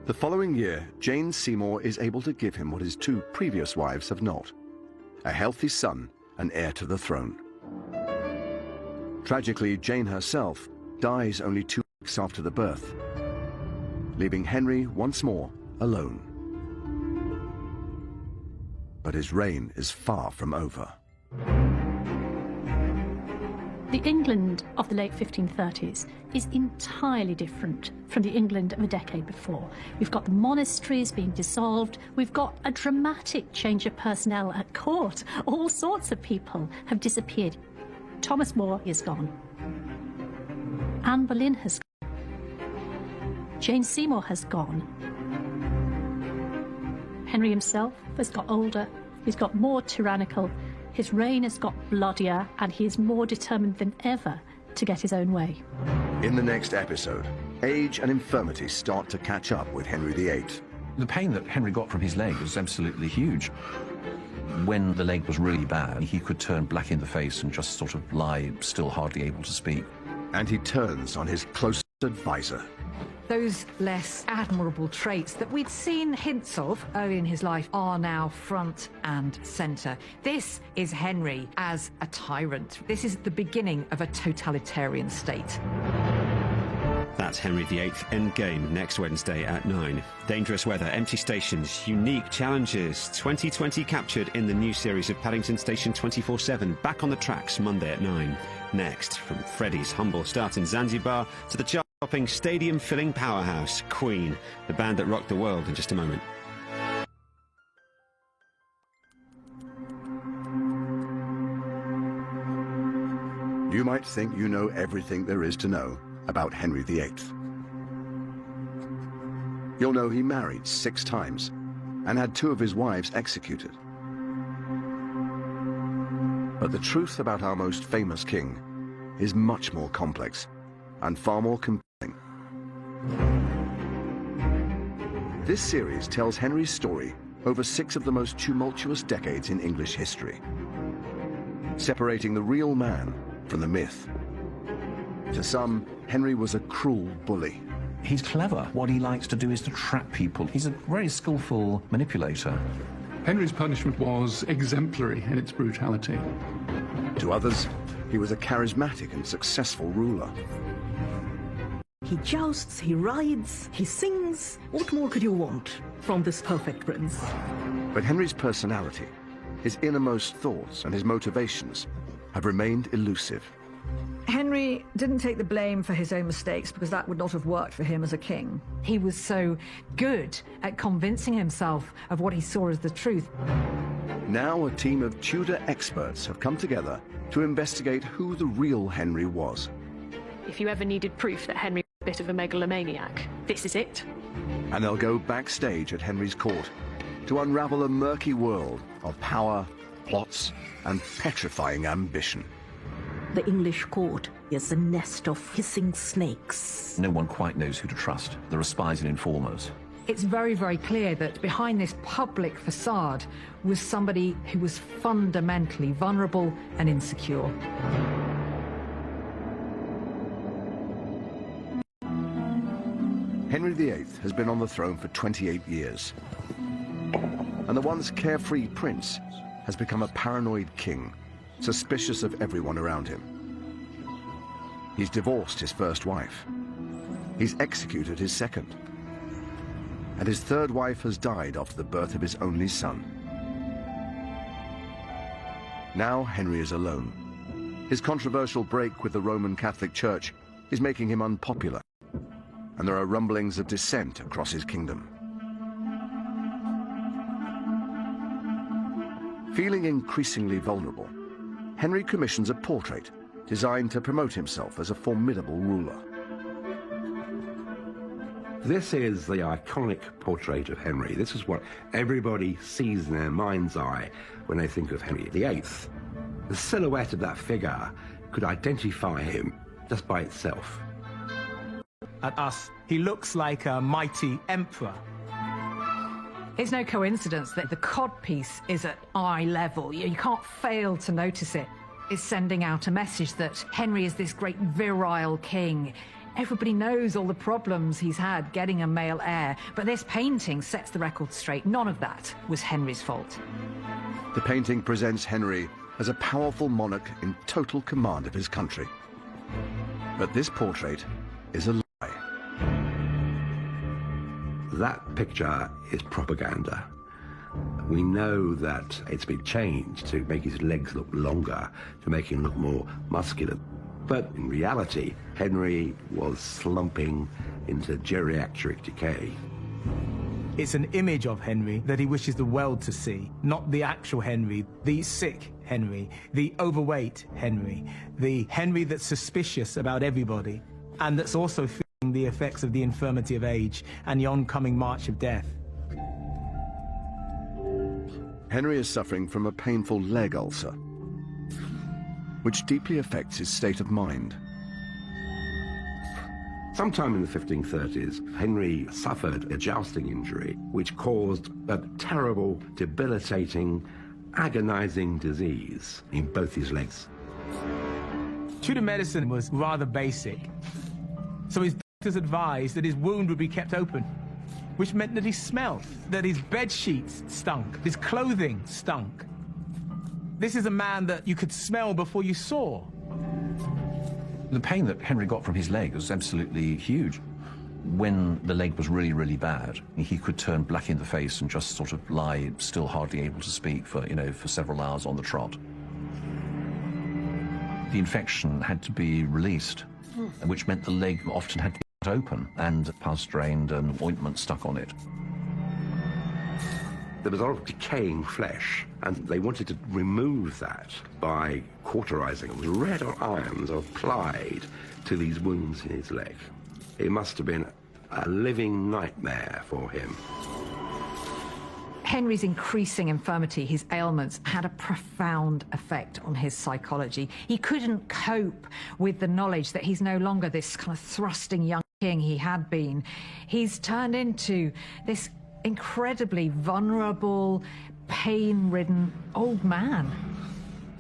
The following year, Jane Seymour is able to give him what his 2 previous wives have not: a healthy son and heir to the throne. Tragically, Jane herself dies only 2 weeks after the birth, leaving Henry once more alone. But his reign is far from over. The England of the late 1530s is entirely different from the England of a decade before. We've got the monasteries being dissolved. We've got a dramatic change of personnel at court. All sorts of people have disappeared. Thomas More is gone. Anne Boleyn has gone. Jane Seymour has gone. Henry himself has got older. He's got more tyrannical. His reign has got bloodier, and he is more determined than ever to get his own way. In the next episode, age and infirmity start to catch up with Henry VIII. The pain that Henry got from his leg was absolutely huge. When the leg was really bad, he could turn black in the face and just sort of lie still, hardly able to speak. And he turns on his closest advisor. Those less admirable traits that we'd seen hints of early in his life are now front and centre. This is Henry as a tyrant. This is the beginning of a totalitarian state. That's Henry VIII Endgame next Wednesday at 9. Dangerous weather, empty stations, unique challenges. 2020 captured in the new series of Paddington Station 24/7. Back on the tracks Monday at 9. Next, from Freddie's humble start in Zanzibar to the chart-topping, stadium-filling powerhouse, Queen, the band that rocked the world, in just a moment. You might think you know everything there is to know about Henry VIII. You'll know he married 6 times and had 2 of his wives executed. But the truth about our most famous king is much more complex and far more compelling. This series tells Henry's story over 6 of the most tumultuous decades in English history, separating the real man from the myth. To some, Henry was a cruel bully. He's clever. What he likes to do is to trap people. He's a very skillful manipulator. Henry's punishment was exemplary in its brutality. To others, he was a charismatic and successful ruler. He jousts, he rides, he sings. What more could you want from this perfect prince? But Henry's personality, his innermost thoughts and his motivations have remained elusive. Henry didn't take the blame for his own mistakes because that would not have worked for him as a king. He was so good at convincing himself of what he saw as the truth. Now a team of Tudor experts have come together to investigate who the real Henry was. If you ever needed proof that Henry was a bit of a megalomaniac, this is it. And they'll go backstage at Henry's court to unravel a murky world of power, plots, and petrifying ambition. The English court is a nest of hissing snakes. No one quite knows who to trust. There are spies and informers. It's very, very clear that behind this public facade was somebody who was fundamentally vulnerable and insecure. Henry VIII has been on the throne for 28 years. And the once carefree prince has become a paranoid king, suspicious of everyone around him. He's divorced his first wife. He's executed his second. And his third wife has died after the birth of his only son. Now Henry is alone. His controversial break with the Roman Catholic Church is making him unpopular, and there are rumblings of dissent across his kingdom. Feeling increasingly vulnerable, Henry commissions a portrait designed to promote himself as a formidable ruler. This is the iconic portrait of Henry. This is what everybody sees in their mind's eye when they think of Henry VIII. The silhouette of that figure could identify him just by itself. At us, he looks like a mighty emperor. It's no coincidence that the codpiece is at eye level. You can't fail to notice it. It's sending out a message that Henry is this great virile king. Everybody knows all the problems he's had getting a male heir, but this painting sets the record straight. None of that was Henry's fault. The painting presents Henry as a powerful monarch in total command of his country. But this portrait is a lie. That picture is propaganda. We know that it's been changed to make his legs look longer, to make him look more muscular. But in reality, Henry was slumping into geriatric decay. It's an image of Henry that he wishes the world to see, not the actual Henry, the sick Henry, the overweight Henry, the Henry that's suspicious about everybody, and that's also feeling the effects of the infirmity of age and the oncoming march of death. Henry is suffering from a painful leg ulcer, which deeply affects his state of mind. Sometime in the 1530s, Henry suffered a jousting injury which caused a terrible, debilitating, agonizing disease in both his legs. Tudor medicine was rather basic, so his doctors advised that his wound would be kept open, which meant that he smelled, that his bed sheets stunk, his clothing stunk. This is a man that you could smell before you saw. The pain that Henry got from his leg was absolutely huge. When the leg was really, really bad, he could turn black in the face and just sort of lie still hardly able to speak for, for several hours on the trot. The infection had to be released, which meant the leg often had to be cut open and pus drained and ointment stuck on it. There was a lot of decaying flesh, and they wanted to remove that by cauterizing. Red irons are applied to these wounds in his leg. It must have been a living nightmare for him. Henry's increasing infirmity, his ailments, had a profound effect on his psychology. He couldn't cope with the knowledge that he's no longer this kind of thrusting young king he had been. He's turned into this incredibly vulnerable, pain-ridden old man.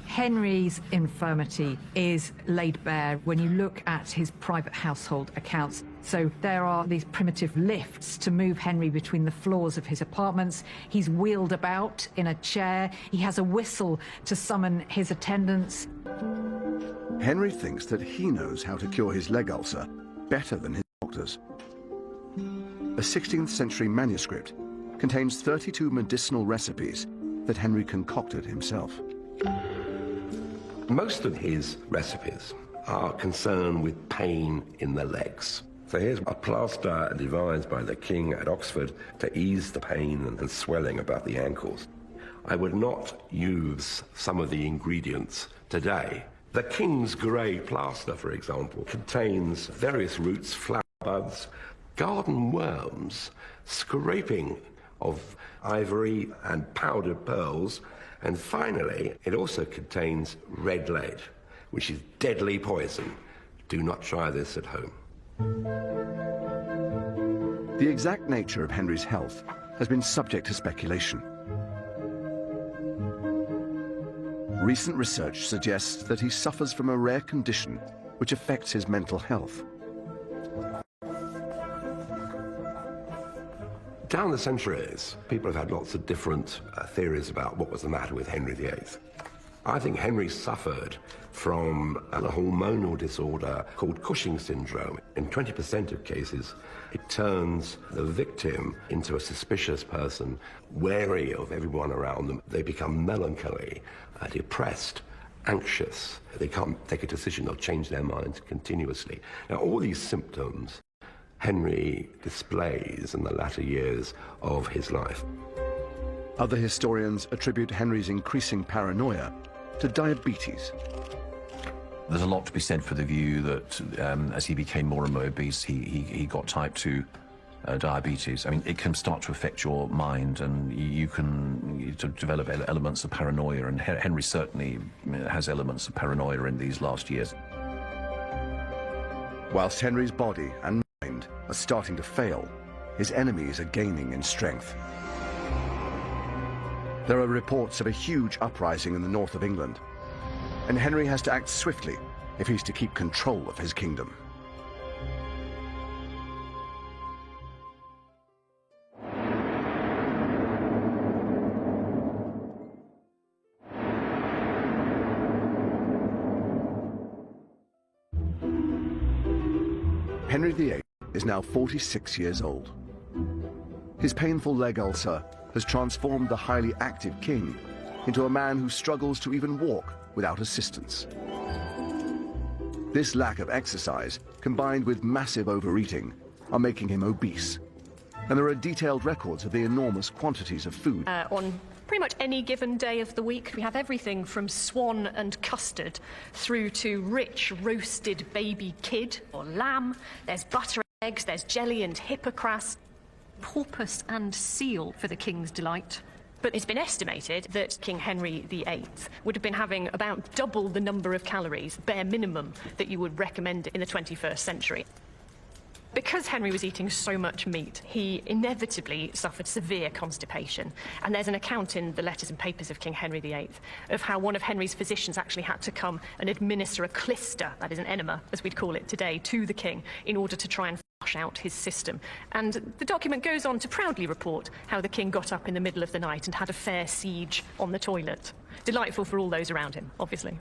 Henry's infirmity is laid bare when you look at his private household accounts. So there are these primitive lifts to move Henry between the floors of his apartments. He's wheeled about in a chair. He has a whistle to summon his attendants. Henry thinks that he knows how to cure his leg ulcer better than his doctors. A 16th century manuscript contains 32 medicinal recipes that Henry concocted himself. Most of his recipes are concerned with pain in the legs. So here's a plaster devised by the king at Oxford to ease the pain and swelling about the ankles. I would not use some of the ingredients today. The King's Grey plaster, for example, contains various roots, flower buds, garden worms, scraping of ivory and powdered pearls, and finally, it also contains red lead, which is deadly poison. Do not try this at home. The exact nature of Henry's health has been subject to speculation. Recent research suggests that he suffers from a rare condition which affects his mental health. Down the centuries, people have had lots of different theories about what was the matter with Henry VIII. I think Henry suffered from a hormonal disorder called Cushing syndrome. In 20% of cases, it turns the victim into a suspicious person, wary of everyone around them. They become melancholy, depressed, anxious. They can't take a decision. They'll change their minds continuously. Now, all these symptoms Henry displays in the latter years of his life. Other historians attribute Henry's increasing paranoia to diabetes. There's a lot to be said for the view that as he became more and more obese, he got type 2 diabetes. I mean, it can start to affect your mind, and you can develop elements of paranoia, and Henry certainly has elements of paranoia in these last years. Whilst Henry's body and mind are starting to fail, his enemies are gaining in strength. There are reports of a huge uprising in the north of England, and Henry has to act swiftly if he's to keep control of his kingdom. Henry VIII is now 46 years old. His painful leg ulcer has transformed the highly active king into a man who struggles to even walk without assistance. This lack of exercise, combined with massive overeating, are making him obese. And there are detailed records of the enormous quantities of food. On pretty much any given day of the week, we have everything from swan and custard through to rich roasted baby kid or lamb. There's butter and eggs, there's jelly and hippocras, porpoise and seal for the king's delight. But it's been estimated that King Henry VIII would have been having about double the number of calories, bare minimum, that you would recommend in the 21st century. Because Henry was eating so much meat, he inevitably suffered severe constipation. And there's an account in the letters and papers of King Henry VIII of how one of Henry's physicians actually had to come and administer a clyster, that is an enema, as we'd call it today, to the king in order to try and flush out his system. And the document goes on to proudly report how the king got up in the middle of the night and had a fair siege on the toilet. Delightful for all those around him, obviously.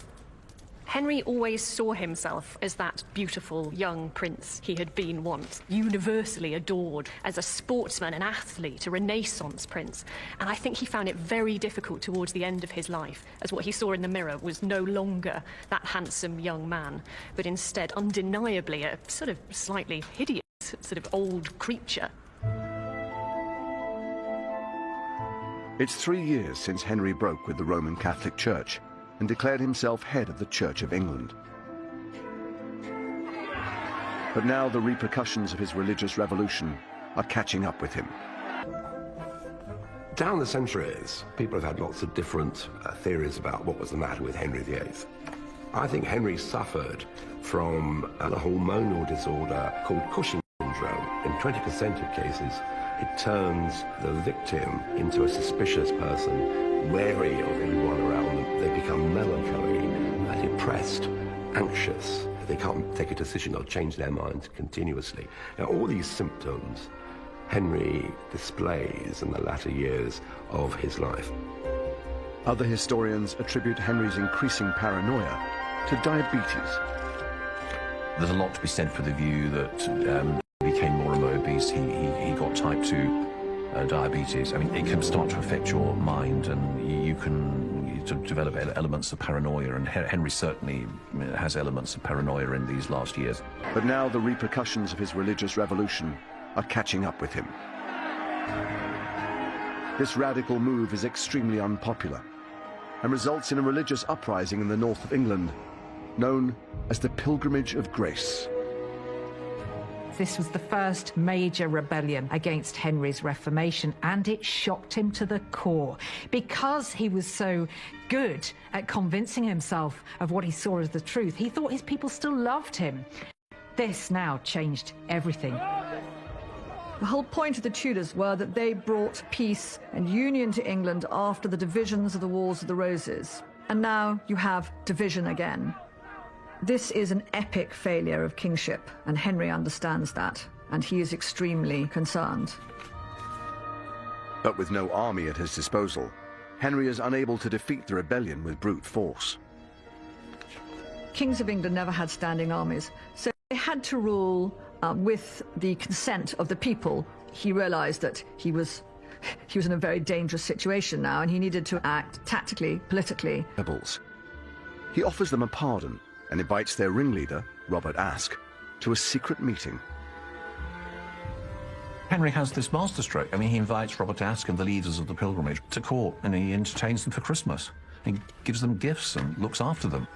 Henry always saw himself as that beautiful young prince he had been once, universally adored as a sportsman, an athlete, a Renaissance prince. And I think he found it very difficult towards the end of his life, as what he saw in the mirror was no longer that handsome young man, but instead undeniably a sort of slightly hideous, sort of old creature. It's 3 years since Henry broke with the Roman Catholic Church and declared himself head of the Church of England. But now the repercussions of his religious revolution are catching up with him. Down the centuries, people have had lots of different theories about what was the matter with Henry VIII. I think Henry suffered from a hormonal disorder called Cushing syndrome. In 20% of cases, it turns the victim into a suspicious person, wary of anyone around them. They become melancholy, depressed, anxious. They can't take a decision, they'll change their minds continuously. Now, all these symptoms Henry displays in the latter years of his life. Other historians attribute Henry's increasing paranoia to diabetes. There's a lot to be said for the view that he became more and more obese. He got type 2 diabetes. I mean, it can start to affect your mind, and you can develop elements of paranoia, and Henry certainly has elements of paranoia in these last years. But now the repercussions of his religious revolution are catching up with him. This radical move is extremely unpopular and results in a religious uprising in the north of England, known as the Pilgrimage of Grace. This was the first major rebellion against Henry's Reformation, and it shocked him to the core. Because he was so good at convincing himself of what he saw as the truth, he thought his people still loved him. This now changed everything. The whole point of the Tudors were that they brought peace and union to England after the divisions of the Wars of the Roses. And now you have division again. This is an epic failure of kingship, and Henry understands that, and he is extremely concerned. But with no army at his disposal, Henry is unable to defeat the rebellion with brute force. Kings of England never had standing armies, so they had to rule with the consent of the people. He realized that he was in a very dangerous situation now, and he needed to act tactically, politically. Rebels. He offers them a pardon and invites their ringleader, Robert Aske, to a secret meeting. Henry has this masterstroke. I mean, he invites Robert Aske and the leaders of the pilgrimage to court, and he entertains them for Christmas. He gives them gifts and looks after them.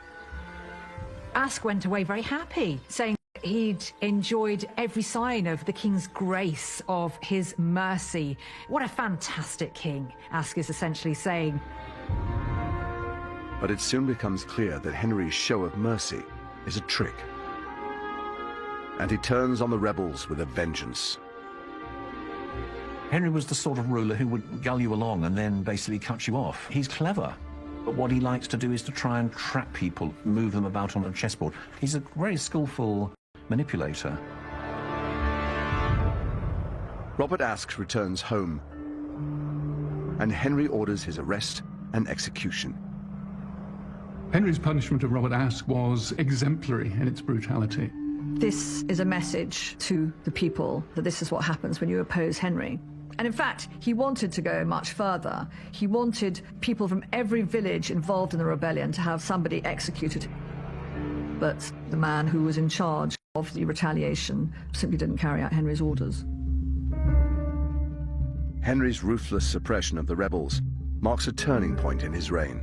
Aske went away very happy, saying he'd enjoyed every sign of the king's grace, of his mercy. What a fantastic king, Aske is essentially saying. But it soon becomes clear that Henry's show of mercy is a trick. And he turns on the rebels with a vengeance. Henry was the sort of ruler who would gull you along and then basically cut you off. He's clever, but what he likes to do is to try and trap people, move them about on a chessboard. He's a very skillful manipulator. Robert Aske returns home, and Henry orders his arrest and execution. Henry's punishment of Robert Aske was exemplary in its brutality. This is a message to the people that this is what happens when you oppose Henry. And in fact, he wanted to go much further. He wanted people from every village involved in the rebellion to have somebody executed. But the man who was in charge of the retaliation simply didn't carry out Henry's orders. Henry's ruthless suppression of the rebels marks a turning point in his reign.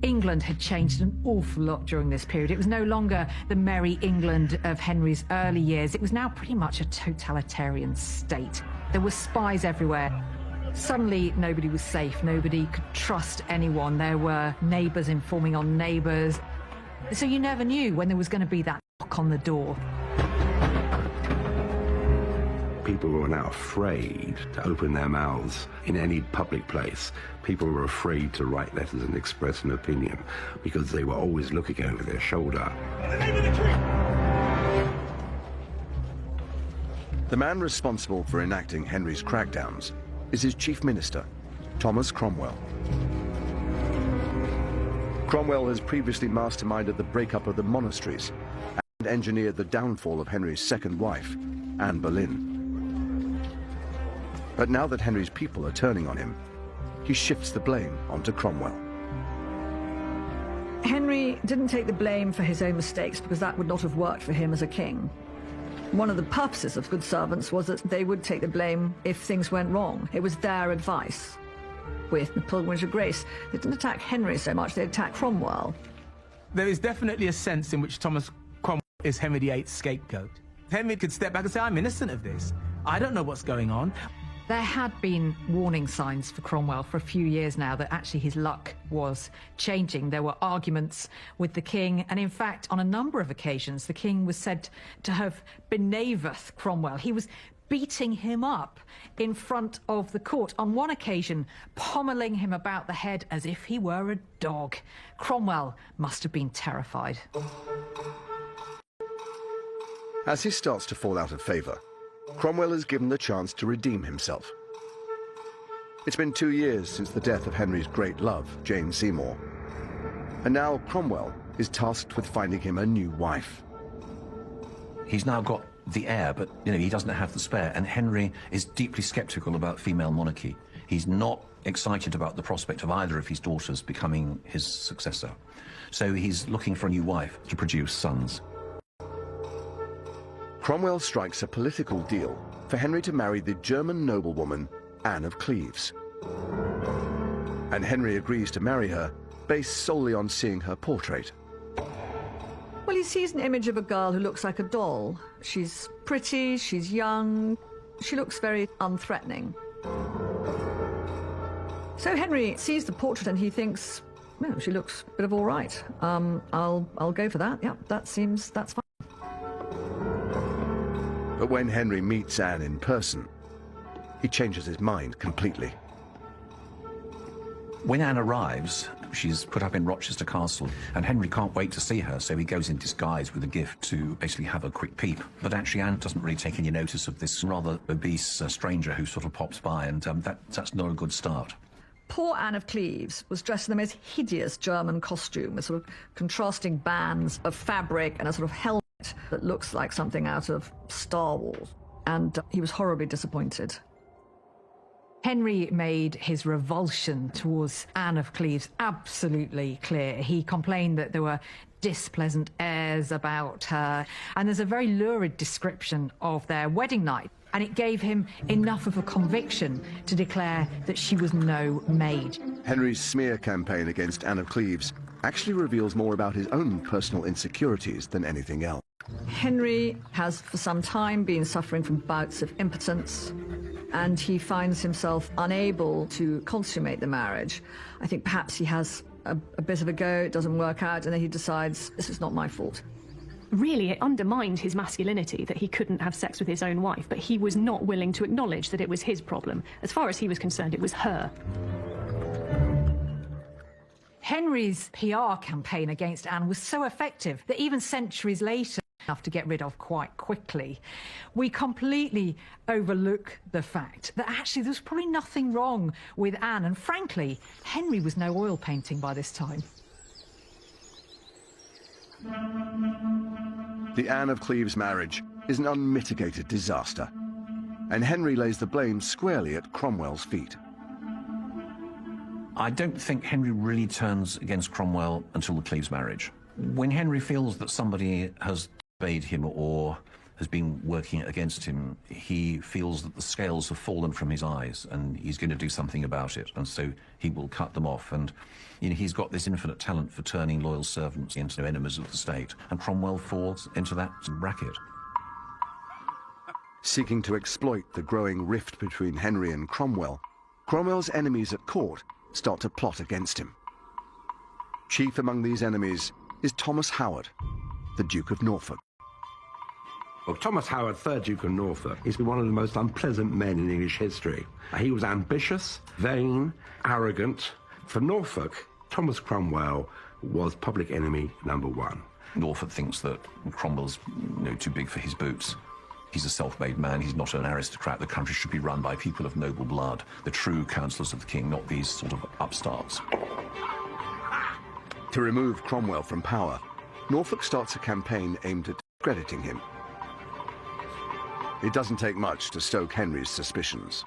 England had changed an awful lot during this period. It was no longer the merry England of Henry's early years. It was now pretty much a totalitarian state. There were spies everywhere. Suddenly, nobody was safe. Nobody could trust anyone. There were neighbours informing on neighbours. So you never knew when there was going to be that knock on the door. People were now afraid to open their mouths in any public place. People were afraid to write letters and express an opinion because they were always looking over their shoulder. The man responsible for enacting Henry's crackdowns is his chief minister, Thomas Cromwell. Cromwell has previously masterminded the breakup of the monasteries and engineered the downfall of Henry's second wife, Anne Boleyn. But now that Henry's people are turning on him, he shifts the blame onto Cromwell. Henry didn't take the blame for his own mistakes because that would not have worked for him as a king. One of the purposes of good servants was that they would take the blame if things went wrong. It was their advice. With the Pilgrimage of Grace, they didn't attack Henry so much, they attacked Cromwell. There is definitely a sense in which Thomas Cromwell is Henry VIII's scapegoat. Henry could step back and say, I'm innocent of this. I don't know what's going on. There had been warning signs for Cromwell for a few years now that actually his luck was changing. There were arguments with the king, and in fact, on a number of occasions, the king was said to have benevathed Cromwell. He was beating him up in front of the court. On one occasion, pommeling him about the head as if he were a dog. Cromwell must have been terrified. As he starts to fall out of favour, Cromwell is given the chance to redeem himself. It's been 2 years since the death of Henry's great love, Jane Seymour. And now Cromwell is tasked with finding him a new wife. He's now got the heir, but he doesn't have the spare, and Henry is deeply sceptical about female monarchy. He's not excited about the prospect of either of his daughters becoming his successor. So he's looking for a new wife to produce sons. Cromwell strikes a political deal for Henry to marry the German noblewoman Anne of Cleves. And Henry agrees to marry her based solely on seeing her portrait. Well, he sees an image of a girl who looks like a doll. She's pretty, she's young, she looks very unthreatening. So Henry sees the portrait and he thinks, well, she looks a bit of all right. I'll go for that. Yeah, that's fine. But when Henry meets Anne in person, he changes his mind completely. When Anne arrives, she's put up in Rochester Castle, and Henry can't wait to see her, so he goes in disguise with a gift to basically have a quick peep. But actually, Anne doesn't really take any notice of this rather obese stranger who sort of pops by, and that's not a good start. Poor Anne of Cleves was dressed in the most hideous German costume, with sort of contrasting bands of fabric and a sort of helmet that looks like something out of Star Wars. And he was horribly disappointed. Henry made his revulsion towards Anne of Cleves absolutely clear. He complained that there were displeasant airs about her, and there's a very lurid description of their wedding night, and it gave him enough of a conviction to declare that she was no maid. Henry's smear campaign against Anne of Cleves actually reveals more about his own personal insecurities than anything else. Henry has for some time been suffering from bouts of impotence, and he finds himself unable to consummate the marriage. I think perhaps he has a bit of a go, it doesn't work out, and then he decides, this is not my fault. Really, it undermined his masculinity that he couldn't have sex with his own wife, but he was not willing to acknowledge that it was his problem. As far as he was concerned, it was her. Henry's PR campaign against Anne was so effective that even centuries later, enough to get rid of quite quickly, we completely overlook the fact that actually there was probably nothing wrong with Anne, and frankly, Henry was no oil painting by this time. The Anne of Cleves marriage is an unmitigated disaster, and Henry lays the blame squarely at Cromwell's feet. I don't think Henry really turns against Cromwell until the Cleves marriage. When Henry feels that somebody has disobeyed him or has been working against him, he feels that the scales have fallen from his eyes and he's going to do something about it, and so he will cut them off. And he's got this infinite talent for turning loyal servants into enemies of the state, and Cromwell falls into that bracket. Seeking to exploit the growing rift between Henry and Cromwell, Cromwell's enemies at court start to plot against him. Chief among these enemies is Thomas Howard, the Duke of Norfolk. Well, Thomas Howard, 3rd Duke of Norfolk, is one of the most unpleasant men in English history. He was ambitious, vain, arrogant. For Norfolk, Thomas Cromwell was public enemy number 1. Norfolk thinks that Cromwell's too big for his boots. He's a self-made man, he's not an aristocrat. The country should be run by people of noble blood, the true counsellors of the king, not these sort of upstarts. To remove Cromwell from power, Norfolk starts a campaign aimed at discrediting him. It doesn't take much to stoke Henry's suspicions.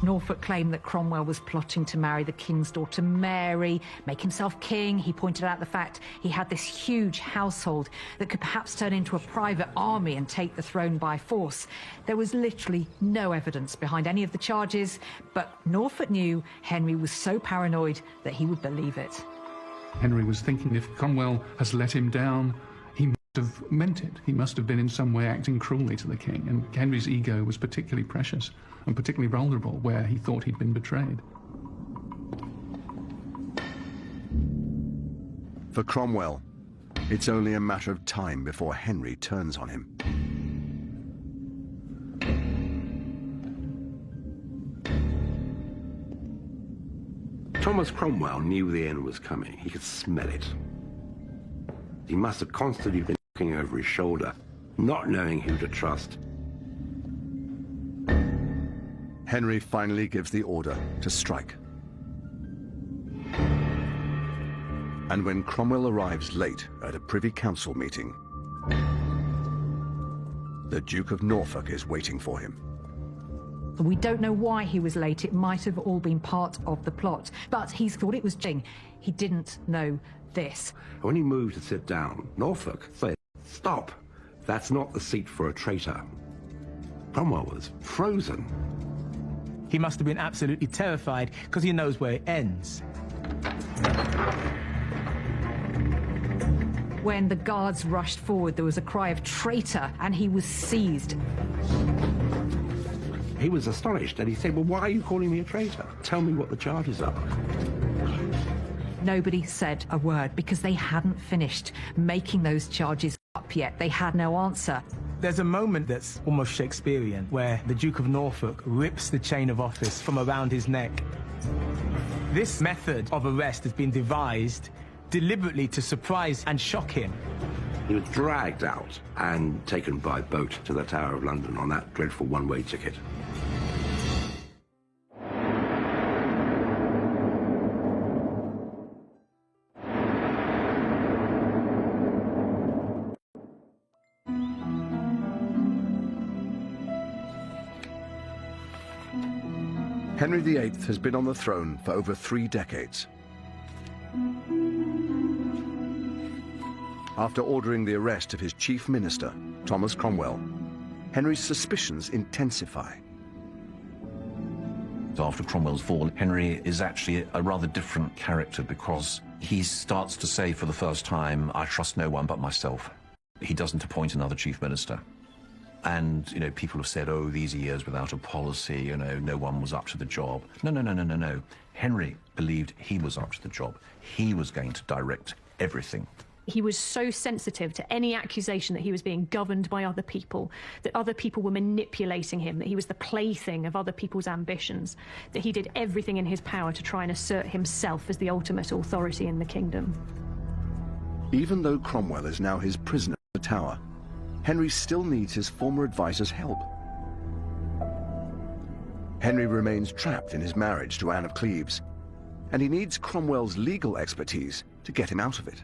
Norfolk claimed that Cromwell was plotting to marry the king's daughter Mary, make himself king. He pointed out the fact he had this huge household that could perhaps turn into a private army and take the throne by force. There was literally no evidence behind any of the charges, but Norfolk knew Henry was so paranoid that he would believe it. Henry was thinking, if Cromwell has let him down, he must have meant it. He must have been in some way acting cruelly to the king, and Henry's ego was particularly precious and particularly vulnerable where he thought he'd been betrayed. For Cromwell, it's only a matter of time before Henry turns on him. Thomas Cromwell knew the end was coming. He could smell it. He must have constantly been looking over his shoulder, not knowing who to trust. Henry finally gives the order to strike. And when Cromwell arrives late at a Privy Council meeting, the Duke of Norfolk is waiting for him. We don't know why he was late. It might have all been part of the plot, but he thought it was Jing. He didn't know this. When he moved to sit down, Norfolk said, "Stop. That's not the seat for a traitor." Cromwell was frozen. He must have been absolutely terrified because he knows where it ends. When the guards rushed forward, there was a cry of traitor, and he was seized. He was astonished, and he said, "Well, why are you calling me a traitor? Tell me what the charges are." Nobody said a word because they hadn't finished making those charges up yet. They had no answer. There's a moment that's almost Shakespearean where the Duke of Norfolk rips the chain of office from around his neck. This method of arrest has been devised deliberately to surprise and shock him. He was dragged out and taken by boat to the Tower of London on that dreadful one-way ticket. Henry VIII has been on the throne for over 3 decades. After ordering the arrest of his chief minister, Thomas Cromwell, Henry's suspicions intensify. After Cromwell's fall, Henry is actually a rather different character because he starts to say for the first time, "I trust no one but myself." He doesn't appoint another chief minister. And, people have said, "Oh, these years without a policy, no one was up to the job." No. Henry believed he was up to the job. He was going to direct everything. He was so sensitive to any accusation that he was being governed by other people, that other people were manipulating him, that he was the plaything of other people's ambitions, that he did everything in his power to try and assert himself as the ultimate authority in the kingdom. Even though Cromwell is now his prisoner in the Tower, Henry still needs his former advisor's help. Henry remains trapped in his marriage to Anne of Cleves, and he needs Cromwell's legal expertise to get him out of it.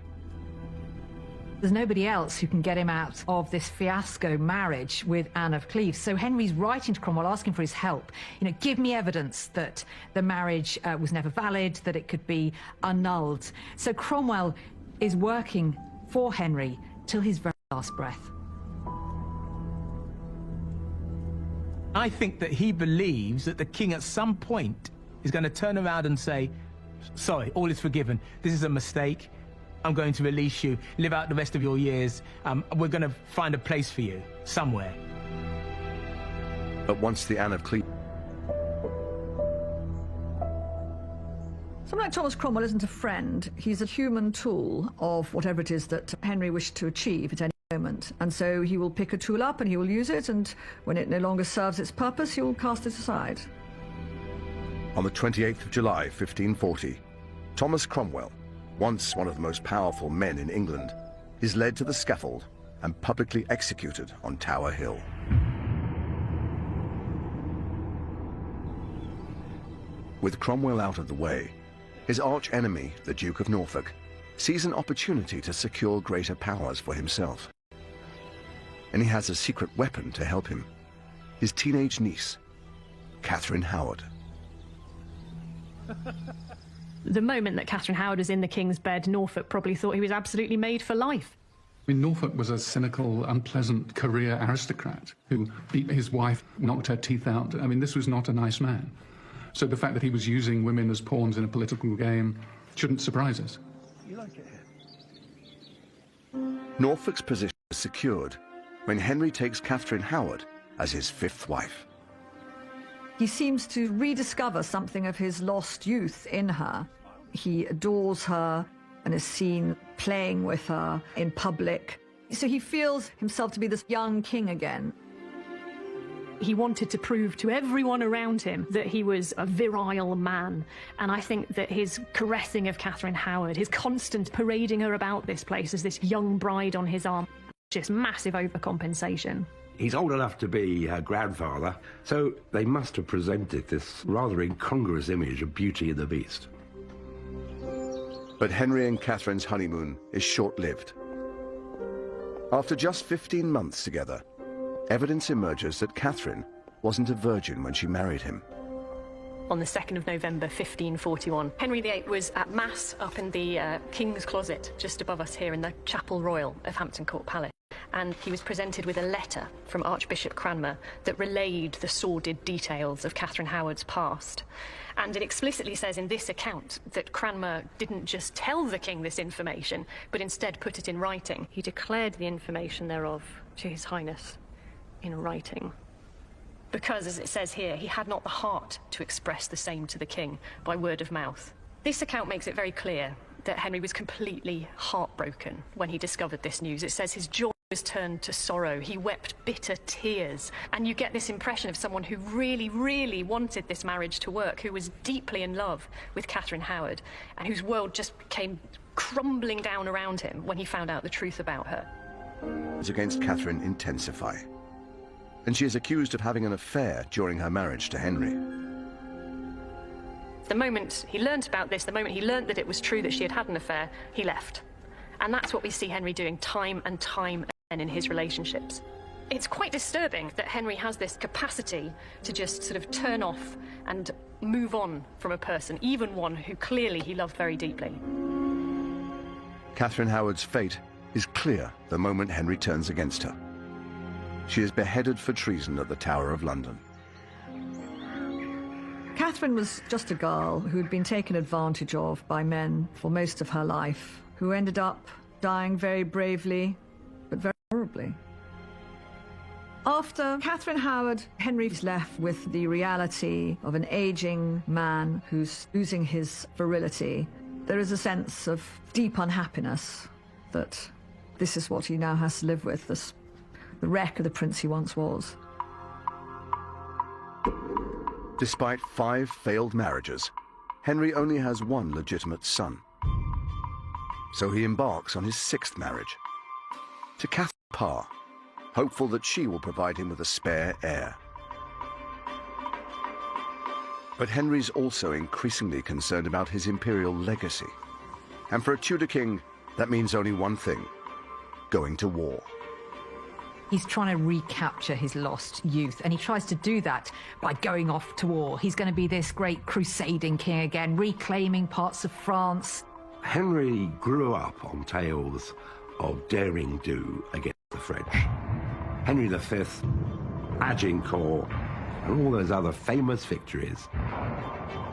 There's nobody else who can get him out of this fiasco marriage with Anne of Cleves. So Henry's writing to Cromwell asking for his help. Give me evidence that the marriage was never valid, that it could be annulled. So Cromwell is working for Henry till his very last breath. I think that he believes that the king at some point is going to turn around and say, "Sorry, all is forgiven. This is a mistake. I'm going to release you. Live out the rest of your years. We're going to find a place for you somewhere." But once the Anne of Cleves... Someone like Thomas Cromwell isn't a friend. He's a human tool of whatever it is that Henry wished to achieve at any moment. And so he will pick a tool up and he will use it, and when it no longer serves its purpose, he will cast it aside. On the 28th of July, 1540, Thomas Cromwell, once one of the most powerful men in England, is led to the scaffold and publicly executed on Tower Hill. With Cromwell out of the way, his arch-enemy, the Duke of Norfolk, sees an opportunity to secure greater powers for himself. And he has a secret weapon to help him, his teenage niece, Catherine Howard. The moment that Catherine Howard was in the King's bed, Norfolk probably thought he was absolutely made for life. I mean, Norfolk was a cynical, unpleasant career aristocrat who beat his wife, knocked her teeth out. I mean, this was not a nice man. So the fact that he was using women as pawns in a political game shouldn't surprise us. You like it here? Norfolk's position is secured when Henry takes Catherine Howard as his fifth wife. He seems to rediscover something of his lost youth in her. He adores her and is seen playing with her in public. So he feels himself to be this young king again. He wanted to prove to everyone around him that he was a virile man. And I think that his caressing of Catherine Howard, his constant parading her about this place as this young bride on his arm, just massive overcompensation. He's old enough to be her grandfather, so they must have presented this rather incongruous image of Beauty and the Beast. But Henry and Catherine's honeymoon is short-lived. After just 15 months together, evidence emerges that Catherine wasn't a virgin when she married him. On the 2nd of November, 1541, Henry VIII was at Mass up in the King's Closet, just above us here in the Chapel Royal of Hampton Court Palace. And he was presented with a letter from Archbishop Cranmer that relayed the sordid details of Catherine Howard's past. And it explicitly says in this account that Cranmer didn't just tell the king this information, but instead put it in writing. He declared the information thereof to His Highness in writing. Because, as it says here, he had not the heart to express the same to the king by word of mouth. This account makes it very clear that Henry was completely heartbroken when he discovered this news. It says his joy was turned to sorrow. He wept bitter tears. And you get this impression of someone who really, really wanted this marriage to work, who was deeply in love with Catherine Howard, and whose world just came crumbling down around him when he found out the truth about her. Against Catherine intensify, and she is accused of having an affair during her marriage to Henry. The moment he learnt about this, the moment he learnt that it was true that she had had an affair, he left. And that's what we see Henry doing time and time again in his relationships. It's quite disturbing that Henry has this capacity to just sort of turn off and move on from a person, even one who clearly he loved very deeply. Catherine Howard's fate is clear the moment Henry turns against her. She is beheaded for treason at the Tower of London. Catherine was just a girl who had been taken advantage of by men for most of her life, who ended up dying very bravely, but very horribly. After Catherine Howard, Henry is left with the reality of an aging man who's losing his virility. There is a sense of deep unhappiness that this is what he now has to live with, the wreck of the prince he once was. Despite 5 failed marriages, Henry only has one legitimate son. So he embarks on his 6th marriage, to Catherine Parr, hopeful that she will provide him with a spare heir. But Henry's also increasingly concerned about his imperial legacy. And for a Tudor king, that means only one thing: going to war. He's trying to recapture his lost youth, and he tries to do that by going off to war. He's going to be this great crusading king again, reclaiming parts of France. Henry grew up on tales of daring do against the French. Henry V, Agincourt, and all those other famous victories.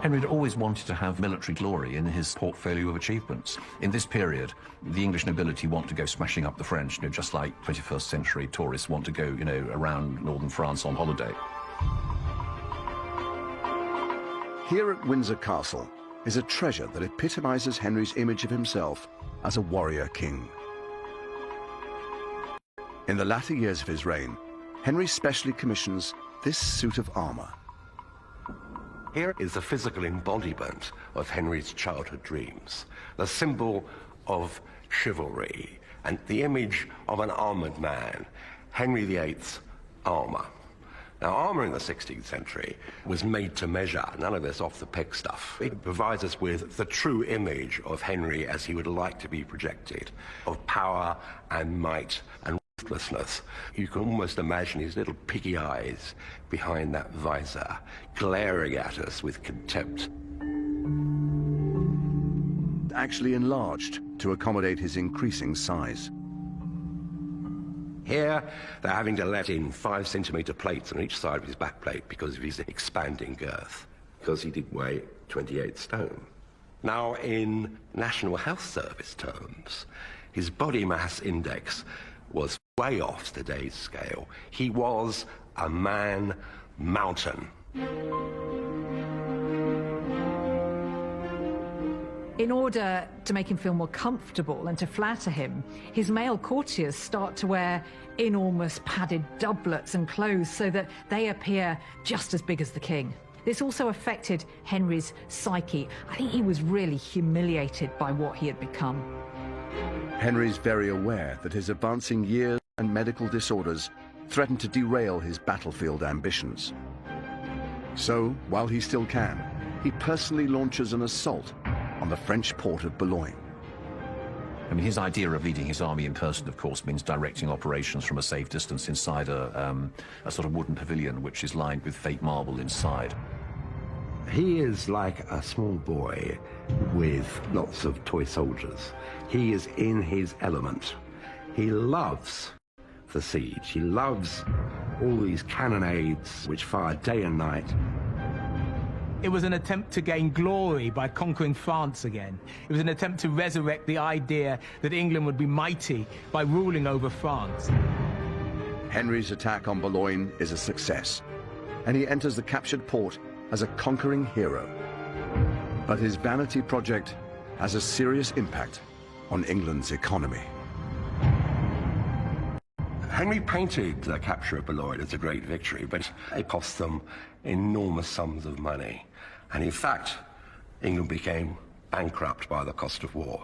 Henry had always wanted to have military glory in his portfolio of achievements. In this period, the English nobility want to go smashing up the French, just like 21st century tourists want to go, around northern France on holiday. Here at Windsor Castle is a treasure that epitomizes Henry's image of himself as a warrior king. In the latter years of his reign, Henry specially commissions this suit of armour. Here is the physical embodiment of Henry's childhood dreams, the symbol of chivalry, and the image of an armoured man, Henry VIII's armour. Now, armour in the 16th century was made to measure, none of this off-the-pick stuff. It provides us with the true image of Henry as he would like to be projected, of power and might and ruthlessness. You can almost imagine his little piggy eyes behind that visor, glaring at us with contempt. Actually enlarged to accommodate his increasing size. Here, they're having to let in 5-centimetre plates on each side of his backplate because of his expanding girth, because he did weigh 28 stone. Now, in National Health Service terms, his body mass index was way off today's scale. He was a man mountain. In order to make him feel more comfortable and to flatter him, his male courtiers start to wear enormous padded doublets and clothes so that they appear just as big as the king. This also affected Henry's psyche. I think he was really humiliated by what he had become. Henry's very aware that his advancing years and medical disorders threaten to derail his battlefield ambitions. So, while he still can, he personally launches an assault on the French port of Boulogne. I mean, his idea of leading his army in person, of course, means directing operations from a safe distance inside a sort of wooden pavilion, which is lined with fake marble inside. He is like a small boy with lots of toy soldiers. He is in his element. He loves the siege. He loves all these cannonades which fire day and night. It was an attempt to gain glory by conquering France again. It was an attempt to resurrect the idea that England would be mighty by ruling over France. Henry's attack on Boulogne is a success, and he enters the captured port as a conquering hero. But his vanity project has a serious impact on England's economy. Henry painted the capture of Boulogne as a great victory, but it cost them enormous sums of money. And in fact, England became bankrupt by the cost of war.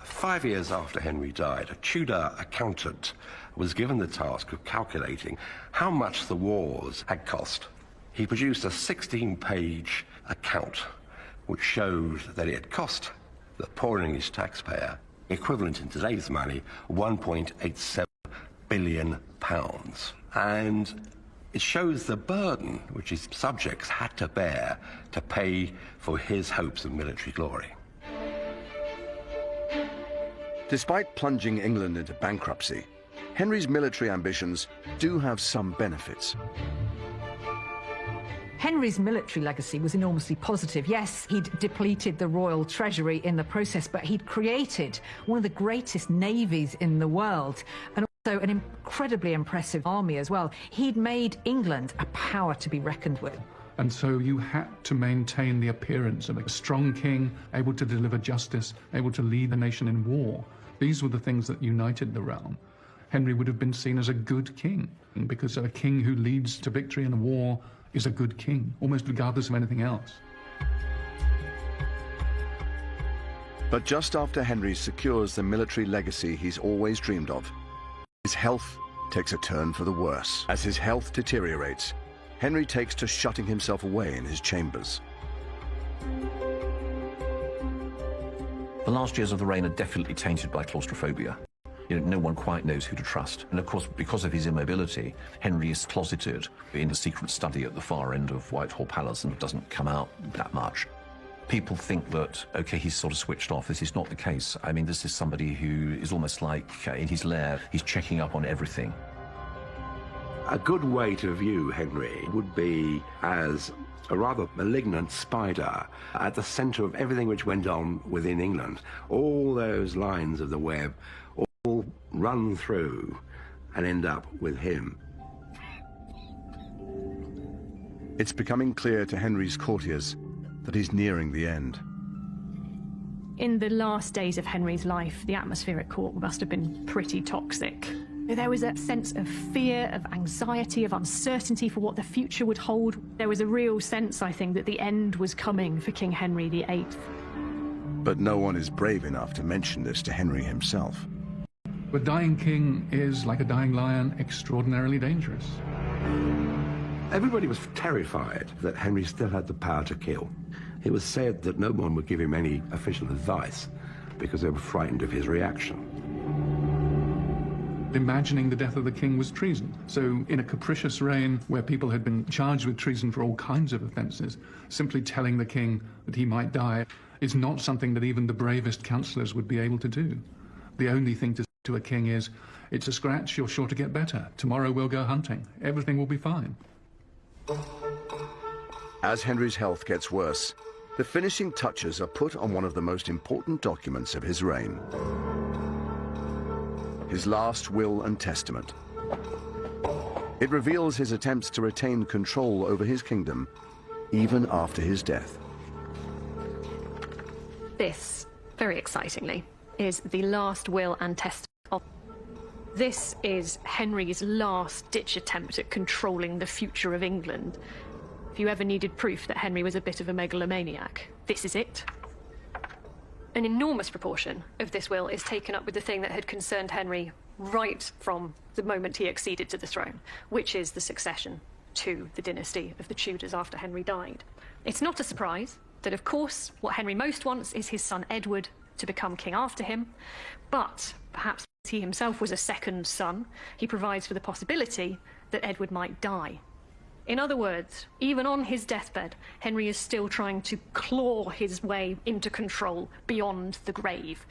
5 years after Henry died, a Tudor accountant was given the task of calculating how much the wars had cost. He produced a 16-page account which showed that it had cost the poor English taxpayer, equivalent in today's money, £1.87 billion. And it shows the burden which his subjects had to bear to pay for his hopes of military glory. Despite plunging England into bankruptcy, Henry's military ambitions do have some benefits. Henry's military legacy was enormously positive. Yes, he'd depleted the royal treasury in the process, but he'd created one of the greatest navies in the world, and also an incredibly impressive army as well. He'd made England a power to be reckoned with. And so you had to maintain the appearance of a strong king, able to deliver justice, able to lead the nation in war. These were the things that united the realm. Henry would have been seen as a good king, because a king who leads to victory in a war is a good king, almost regardless of anything else. But just after Henry secures the military legacy he's always dreamed of, his health takes a turn for the worse. As his health deteriorates, Henry takes to shutting himself away in his chambers. The last years of the reign are definitely tainted by claustrophobia. You know, no one quite knows who to trust. And of course, because of his immobility, Henry is closeted in a secret study at the far end of Whitehall Palace and doesn't come out that much. People think that, okay, he's sort of switched off. This is not the case. I mean, this is somebody who is almost like in his lair, he's checking up on everything. A good way to view Henry would be as a rather malignant spider at the centre of everything which went on within England. All those lines of the web all run through and end up with him. It's becoming clear to Henry's courtiers that he's nearing the end. In the last days of Henry's life, the atmosphere at court must have been pretty toxic. There was a sense of fear, of anxiety, of uncertainty for what the future would hold. There was a real sense, I think, that the end was coming for King Henry VIII. But no one is brave enough to mention this to Henry himself. A dying king is, like a dying lion, extraordinarily dangerous. Everybody was terrified that Henry still had the power to kill. It was said that no one would give him any official advice because they were frightened of his reaction. Imagining the death of the king was treason. So in a capricious reign where people had been charged with treason for all kinds of offences, simply telling the king that he might die is not something that even the bravest counsellors would be able to do. The only thing to say to a king is, it's a scratch, you're sure to get better. Tomorrow we'll go hunting. Everything will be fine. As Henry's health gets worse, the finishing touches are put on one of the most important documents of his reign. His last will and testament. It reveals his attempts to retain control over his kingdom, even after his death. This, very excitingly, is the last will and testament of... This is Henry's last-ditch attempt at controlling the future of England. If you ever needed proof that Henry was a bit of a megalomaniac, this is it. An enormous proportion of this will is taken up with the thing that had concerned Henry right from the moment he acceded to the throne, which is the succession to the dynasty of the Tudors after Henry died. It's not a surprise that, of course, what Henry most wants is his son Edward to become king after him, but perhaps he himself was a second son, he provides for the possibility that Edward might die. In other words, even on his deathbed, Henry is still trying to claw his way into control beyond the grave.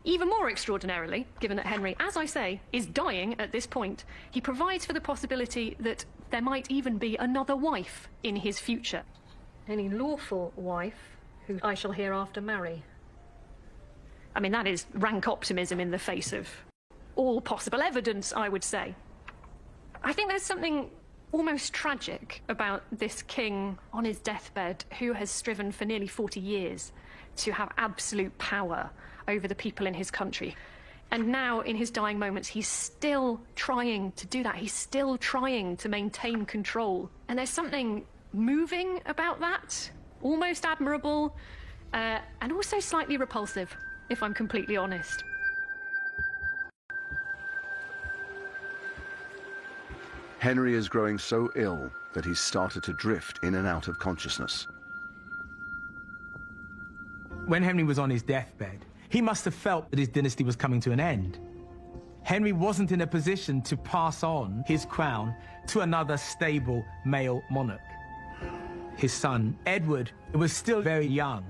Even more extraordinarily, given that Henry, as I say, is dying at this point, he provides for the possibility that there might even be another wife in his future. Any lawful wife who I shall hereafter marry. I mean, that is rank optimism in the face of all possible evidence, I would say. I think there's something almost tragic about this king on his deathbed who has striven for nearly 40 years to have absolute power over the people in his country. And now, in his dying moments, he's still trying to do that. He's still trying to maintain control. And there's something moving about that, almost admirable, and also slightly repulsive, if I'm completely honest. Henry is growing so ill that he's started to drift in and out of consciousness. When Henry was on his deathbed, he must have felt that his dynasty was coming to an end. Henry wasn't in a position to pass on his crown to another stable male monarch. His son, Edward, was still very young.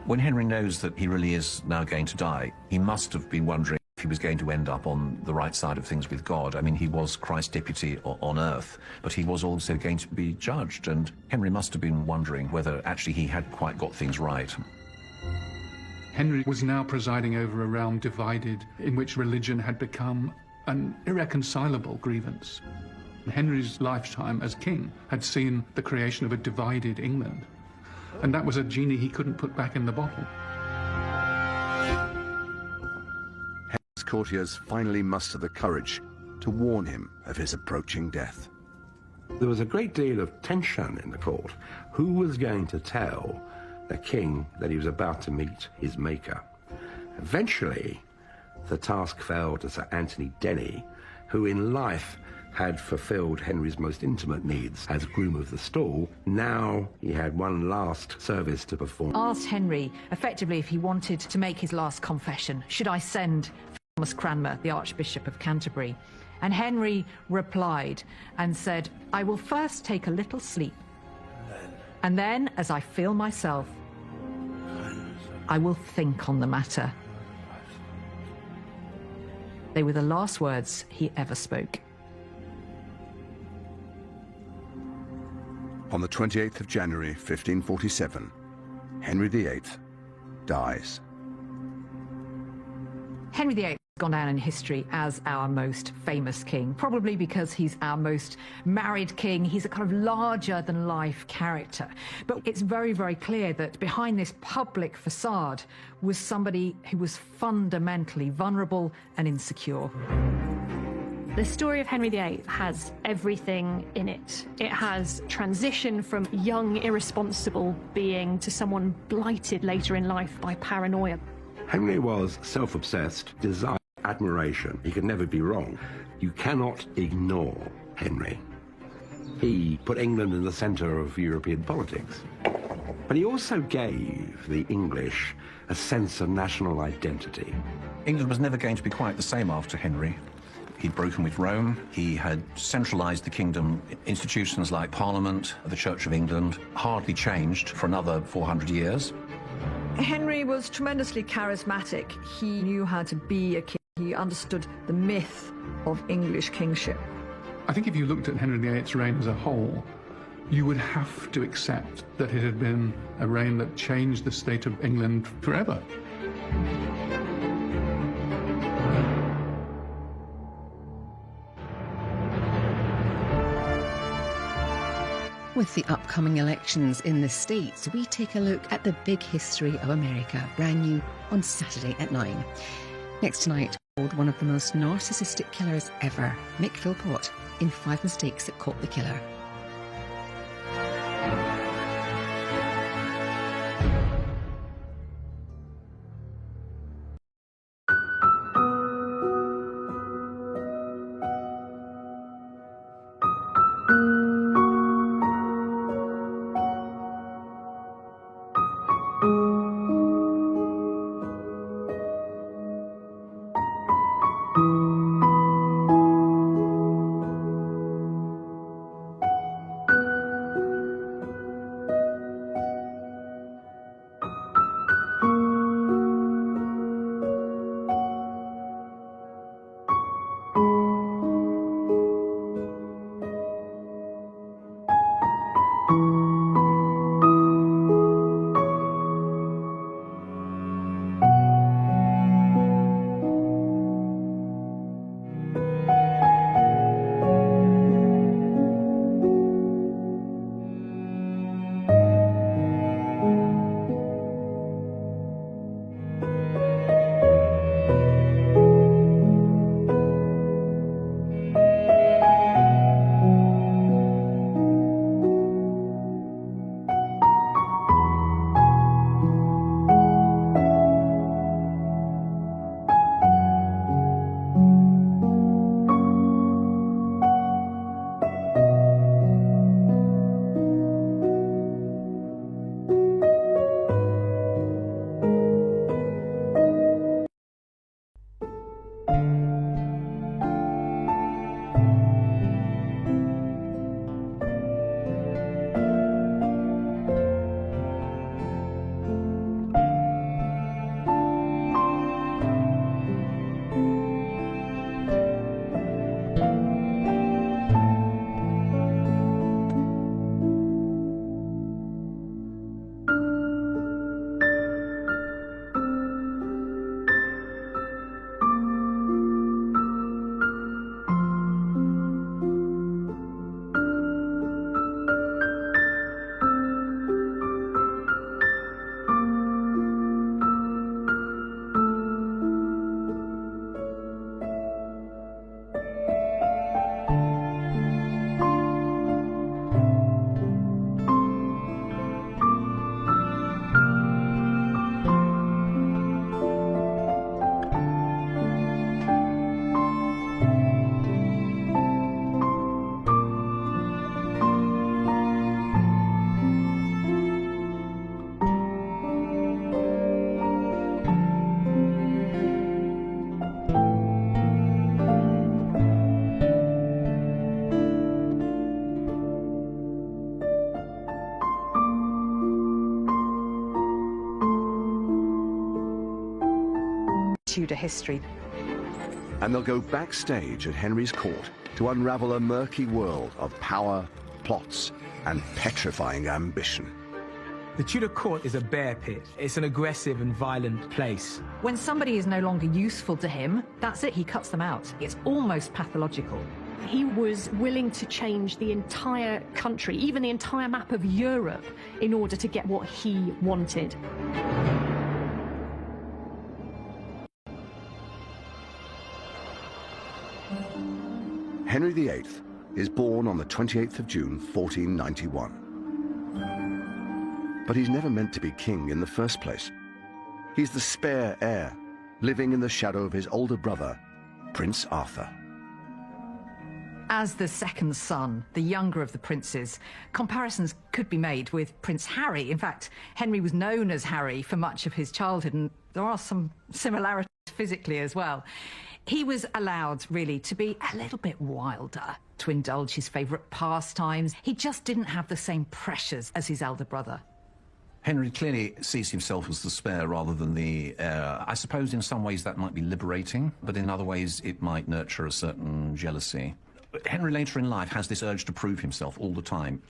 When Henry knows that he really is now going to die, he must have been wondering if he was going to end up on the right side of things with God. I mean, he was Christ's deputy on earth, but he was also going to be judged, and Henry must have been wondering whether actually he had quite got things right. Henry was now presiding over a realm divided, in which religion had become an irreconcilable grievance. Henry's lifetime as king had seen the creation of a divided England, and that was a genie he couldn't put back in the bottle. Henry's courtiers finally muster the courage to warn him of his approaching death. There was a great deal of tension in the court. Who was going to tell the king that he was about to meet his maker? Eventually, the task fell to Sir Anthony Denny, who in life had fulfilled Henry's most intimate needs as groom of the stall. Now he had one last service to perform. Asked Henry, effectively, if he wanted to make his last confession. Should I send Thomas Cranmer, the Archbishop of Canterbury? And Henry replied and said, I will first take a little sleep, and then, as I feel myself, I will think on the matter. They were the last words he ever spoke. On the 28th of January, 1547, Henry VIII dies. Henry VIII has gone down in history as our most famous king, probably because he's our most married king. He's a kind of larger-than-life character. But it's very, very clear that behind this public facade was somebody who was fundamentally vulnerable and insecure. The story of Henry VIII has everything in it. It has transition from young, irresponsible being to someone blighted later in life by paranoia. Henry was self-obsessed, desired admiration. He could never be wrong. You cannot ignore Henry. He put England in the centre of European politics. But he also gave the English a sense of national identity. England was never going to be quite the same after Henry. He'd broken with Rome. He had centralised the kingdom. Institutions like Parliament, the Church of England, hardly changed for another 400 years. Henry was tremendously charismatic. He knew how to be a king. He understood the myth of English kingship. I think if you looked at Henry VIII's reign as a whole, you would have to accept that it had been a reign that changed the state of England forever. With the upcoming elections in the States, we take a look at the big history of America, brand new on Saturday at 9. Next tonight, one of the most narcissistic killers ever, Mick Philpott, in 5 Mistakes That Caught the Killer. Tudor history. And they'll go backstage at Henry's court to unravel a murky world of power, plots, and petrifying ambition. The Tudor court is a bear pit. It's an aggressive and violent place. When somebody is no longer useful to him, that's it, he cuts them out. It's almost pathological. He was willing to change the entire country, even the entire map of Europe, in order to get what he wanted. Henry VIII is born on the 28th of June, 1491. But he's never meant to be king in the first place. He's the spare heir, living in the shadow of his older brother, Prince Arthur. As the second son, the younger of the princes, comparisons could be made with Prince Harry. In fact, Henry was known as Harry for much of his childhood, and there are some similarities physically as well. He was allowed, really, to be a little bit wilder, to indulge his favourite pastimes. He just didn't have the same pressures as his elder brother. Henry clearly sees himself as the spare rather than the heir. I suppose in some ways that might be liberating, but in other ways it might nurture a certain jealousy. Henry later in life has this urge to prove himself all the time.